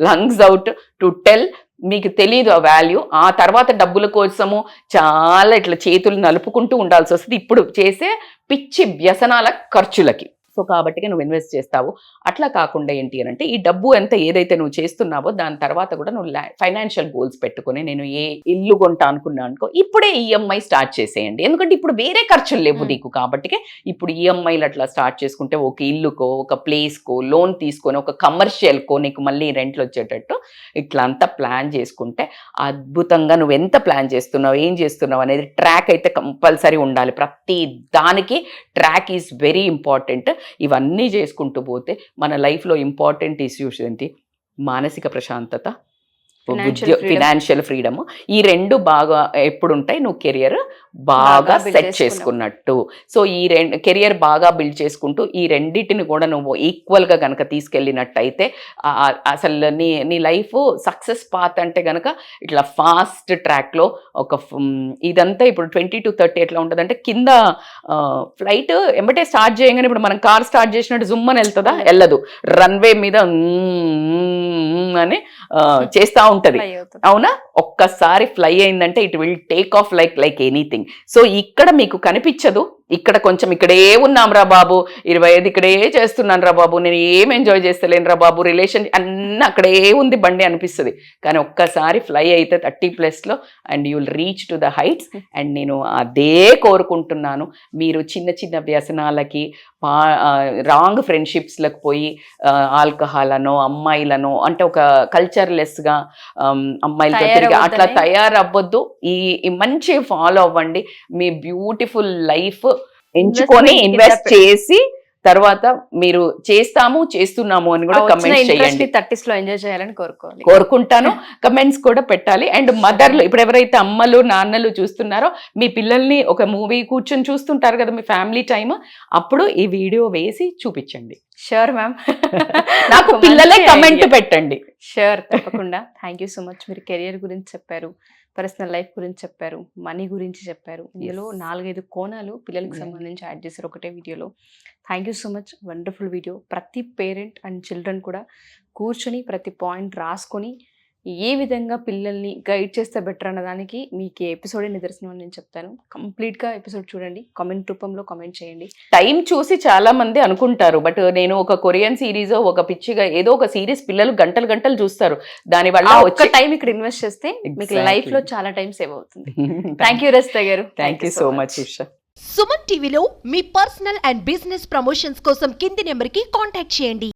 lungs out to tell. మీకు తెలీదు ఆ వాల్యూ. ఆ తర్వాత డబ్బుల కోసము చాలా ఇట్లా చేతులు నలుపుకుంటూ ఉండాల్సి వస్తుంది ఇప్పుడు చేసే పిచ్చి వ్యసనాల ఖర్చులకి. సో కాబట్టి నువ్వు ఇన్వెస్ట్ చేస్తావు. అట్లా కాకుండా ఏంటి అని అంటే ఈ డబ్బు ఎంత ఏదైతే నువ్వు చేస్తున్నావో దాని తర్వాత కూడా నువ్వు ఫైనాన్షియల్ గోల్స్ పెట్టుకుని, నేను ఏ ఇల్లు కొంటా అనుకున్నా అనుకో, ఇప్పుడే ఈఎంఐ స్టార్ట్ చేసేయండి. ఎందుకంటే ఇప్పుడు వేరే ఖర్చులు లేవు నీకు. కాబట్టి ఇప్పుడు ఈఎంఐలు అట్లా స్టార్ట్ చేసుకుంటే ఒక ఇల్లుకో, ఒక ప్లేస్కో లోన్ తీసుకొని, ఒక కమర్షియల్కో నీకు మళ్ళీ రెంట్లు వచ్చేటట్టు ఇట్లా అంతా ప్లాన్ చేసుకుంటే అద్భుతంగా నువ్వు ఎంత ప్లాన్ చేస్తున్నావు, ఏం చేస్తున్నావు అనేది ట్రాక్ అయితే కంపల్సరీ ఉండాలి. ప్రతి దానికి ట్రాక్ ఈజ్ వెరీ ఇంపార్టెంట్. ఇవన్నీ చేసుకుంటూ పోతే మన లైఫ్లో ఇంపార్టెంట్ ఇష్యూస్ ఏంటి, మానసిక ప్రశాంతత, ఫినాన్షియల్ ఫ్రీడమ్, ఈ రెండు బాగా ఎప్పుడుంటాయి నువ్వు కెరియర్ బాగా సెట్ చేసుకున్నట్టు. సో ఈ కెరియర్ బాగా బిల్డ్ చేసుకుంటూ ఈ రెండింటిని కూడా నువ్వు ఈక్వల్గా కనుక తీసుకెళ్ళినట్టయితే అసలు నీ లైఫ్ సక్సెస్ పాత్ అంటే కనుక ఇట్లా ఫాస్ట్ ట్రాక్లో ఒక ఇదంతా ఇప్పుడు 20 to 30 ఎట్లా ఉంటుంది అంటే కింద ఫ్లైట్ ఎంబటే స్టార్ట్ చేయగానే ఇప్పుడు మనం కార్ స్టార్ట్ చేసినట్టు జుమ్మని వెళ్తుందా, వెళ్ళదు. రన్వే మీద అని చేస్తూ ఉంటది, అవునా? ఒక్కసారి ఫ్లై అయిందంటే it will take off like anything. So ఇక్కడ మీకు కనిపించదు, ఇక్కడ కొంచెం ఇక్కడే ఉన్నాం రా బాబు, 25 ఇక్కడే చేస్తున్నాను రా బాబు, నేను ఏం ఎంజాయ్ చేస్తలేను రా బాబు, రిలేషన్ అన్నీ అక్కడే ఉంది బండి అనిపిస్తుంది. కానీ ఒక్కసారి ఫ్లై అయితే 30+ and you will reach to the heights. And నేను అదే కోరుకుంటున్నాను. మీరు చిన్న వ్యసనాలకి, రాంగ్ ఫ్రెండ్షిప్స్లకు పోయి ఆల్కహాల్ అనో అమ్మాయిలను అంటే ఒక కల్చర్లెస్గా అమ్మాయిలతో తిరిగి అట్లా తయారవ్వద్దు. ఈ మంచి ఫాలో అవ్వండి. మీ బ్యూటిఫుల్ లైఫ్ ఎంచుకొని ఇన్వెస్ట్ చేసి తర్వాత మీరు చేస్తున్నాము అని కూడా కమెంట్స్ చేయండి. 30s లో ఎంజాయ్ చేయాలని కోరుకుంటాను. కమెంట్స్ కూడా పెట్టాలి. అండ్ మదర్లు ఇప్పుడు ఎవరైతే అమ్మలు నాన్నలు చూస్తున్నారో మీ పిల్లల్ని ఒక మూవీ కూర్చొని చూస్తుంటారు కదా మీ ఫ్యామిలీ టైమ్, అప్పుడు ఈ వీడియో వేసి చూపించండి. Sure ma'am. నాకు పిల్లలే కమెంట్ పెట్టండి. షూర్, తప్పకుండా. Thank you so much. మీరు కెరియర్ గురించి చెప్పారు, పర్సనల్ లైఫ్ గురించి చెప్పారు, మనీ గురించి చెప్పారు. ఇందులో 4-5 కోణాలు పిల్లలకు సంబంధించి యాడ్ చేశారు ఒకటే వీడియోలో. Thank you so much. Wonderful video. ప్రతి పేరెంట్ అండ్ చిల్డ్రన్ కూడా కూర్చొని ప్రతి పాయింట్ రాసుకొని ఏ విధంగా పిల్లల్ని గైడ్ చేస్తే బెటర్ అన్నదానికి మీకు ఈ ఎపిసోడే నిదర్శనం అని నేను చెప్తాను. కంప్లీట్గా ఎపిసోడ్ చూడండి, కామెంట్ రూపంలో కామెంట్ చేయండి. టైం చూసి చాలా మంది అనుకుంటారు, బట్ నేను ఒక కొరియన్ సిరీస్ ఒక పిచ్చిగా ఏదో ఒక సిరీస్ పిల్లలు గంటలు గంటలు చూస్తారు, దాని వల్ల ఒక్క టైం ఇక్కడ ఇన్వెస్ట్ చేస్తే మీకు Exactly. లైఫ్ లో చాలా టైం సేవ్ అవుతుంది. థ్యాంక్ యూ రజిత గారు. Thank you so much Usha. Suman టీవీలో మీ పర్సనల్ అండ్ బిజినెస్ ప్రమోషన్స్ కోసం కింది నెంబర్కి కాంటాక్ట్ చేయండి.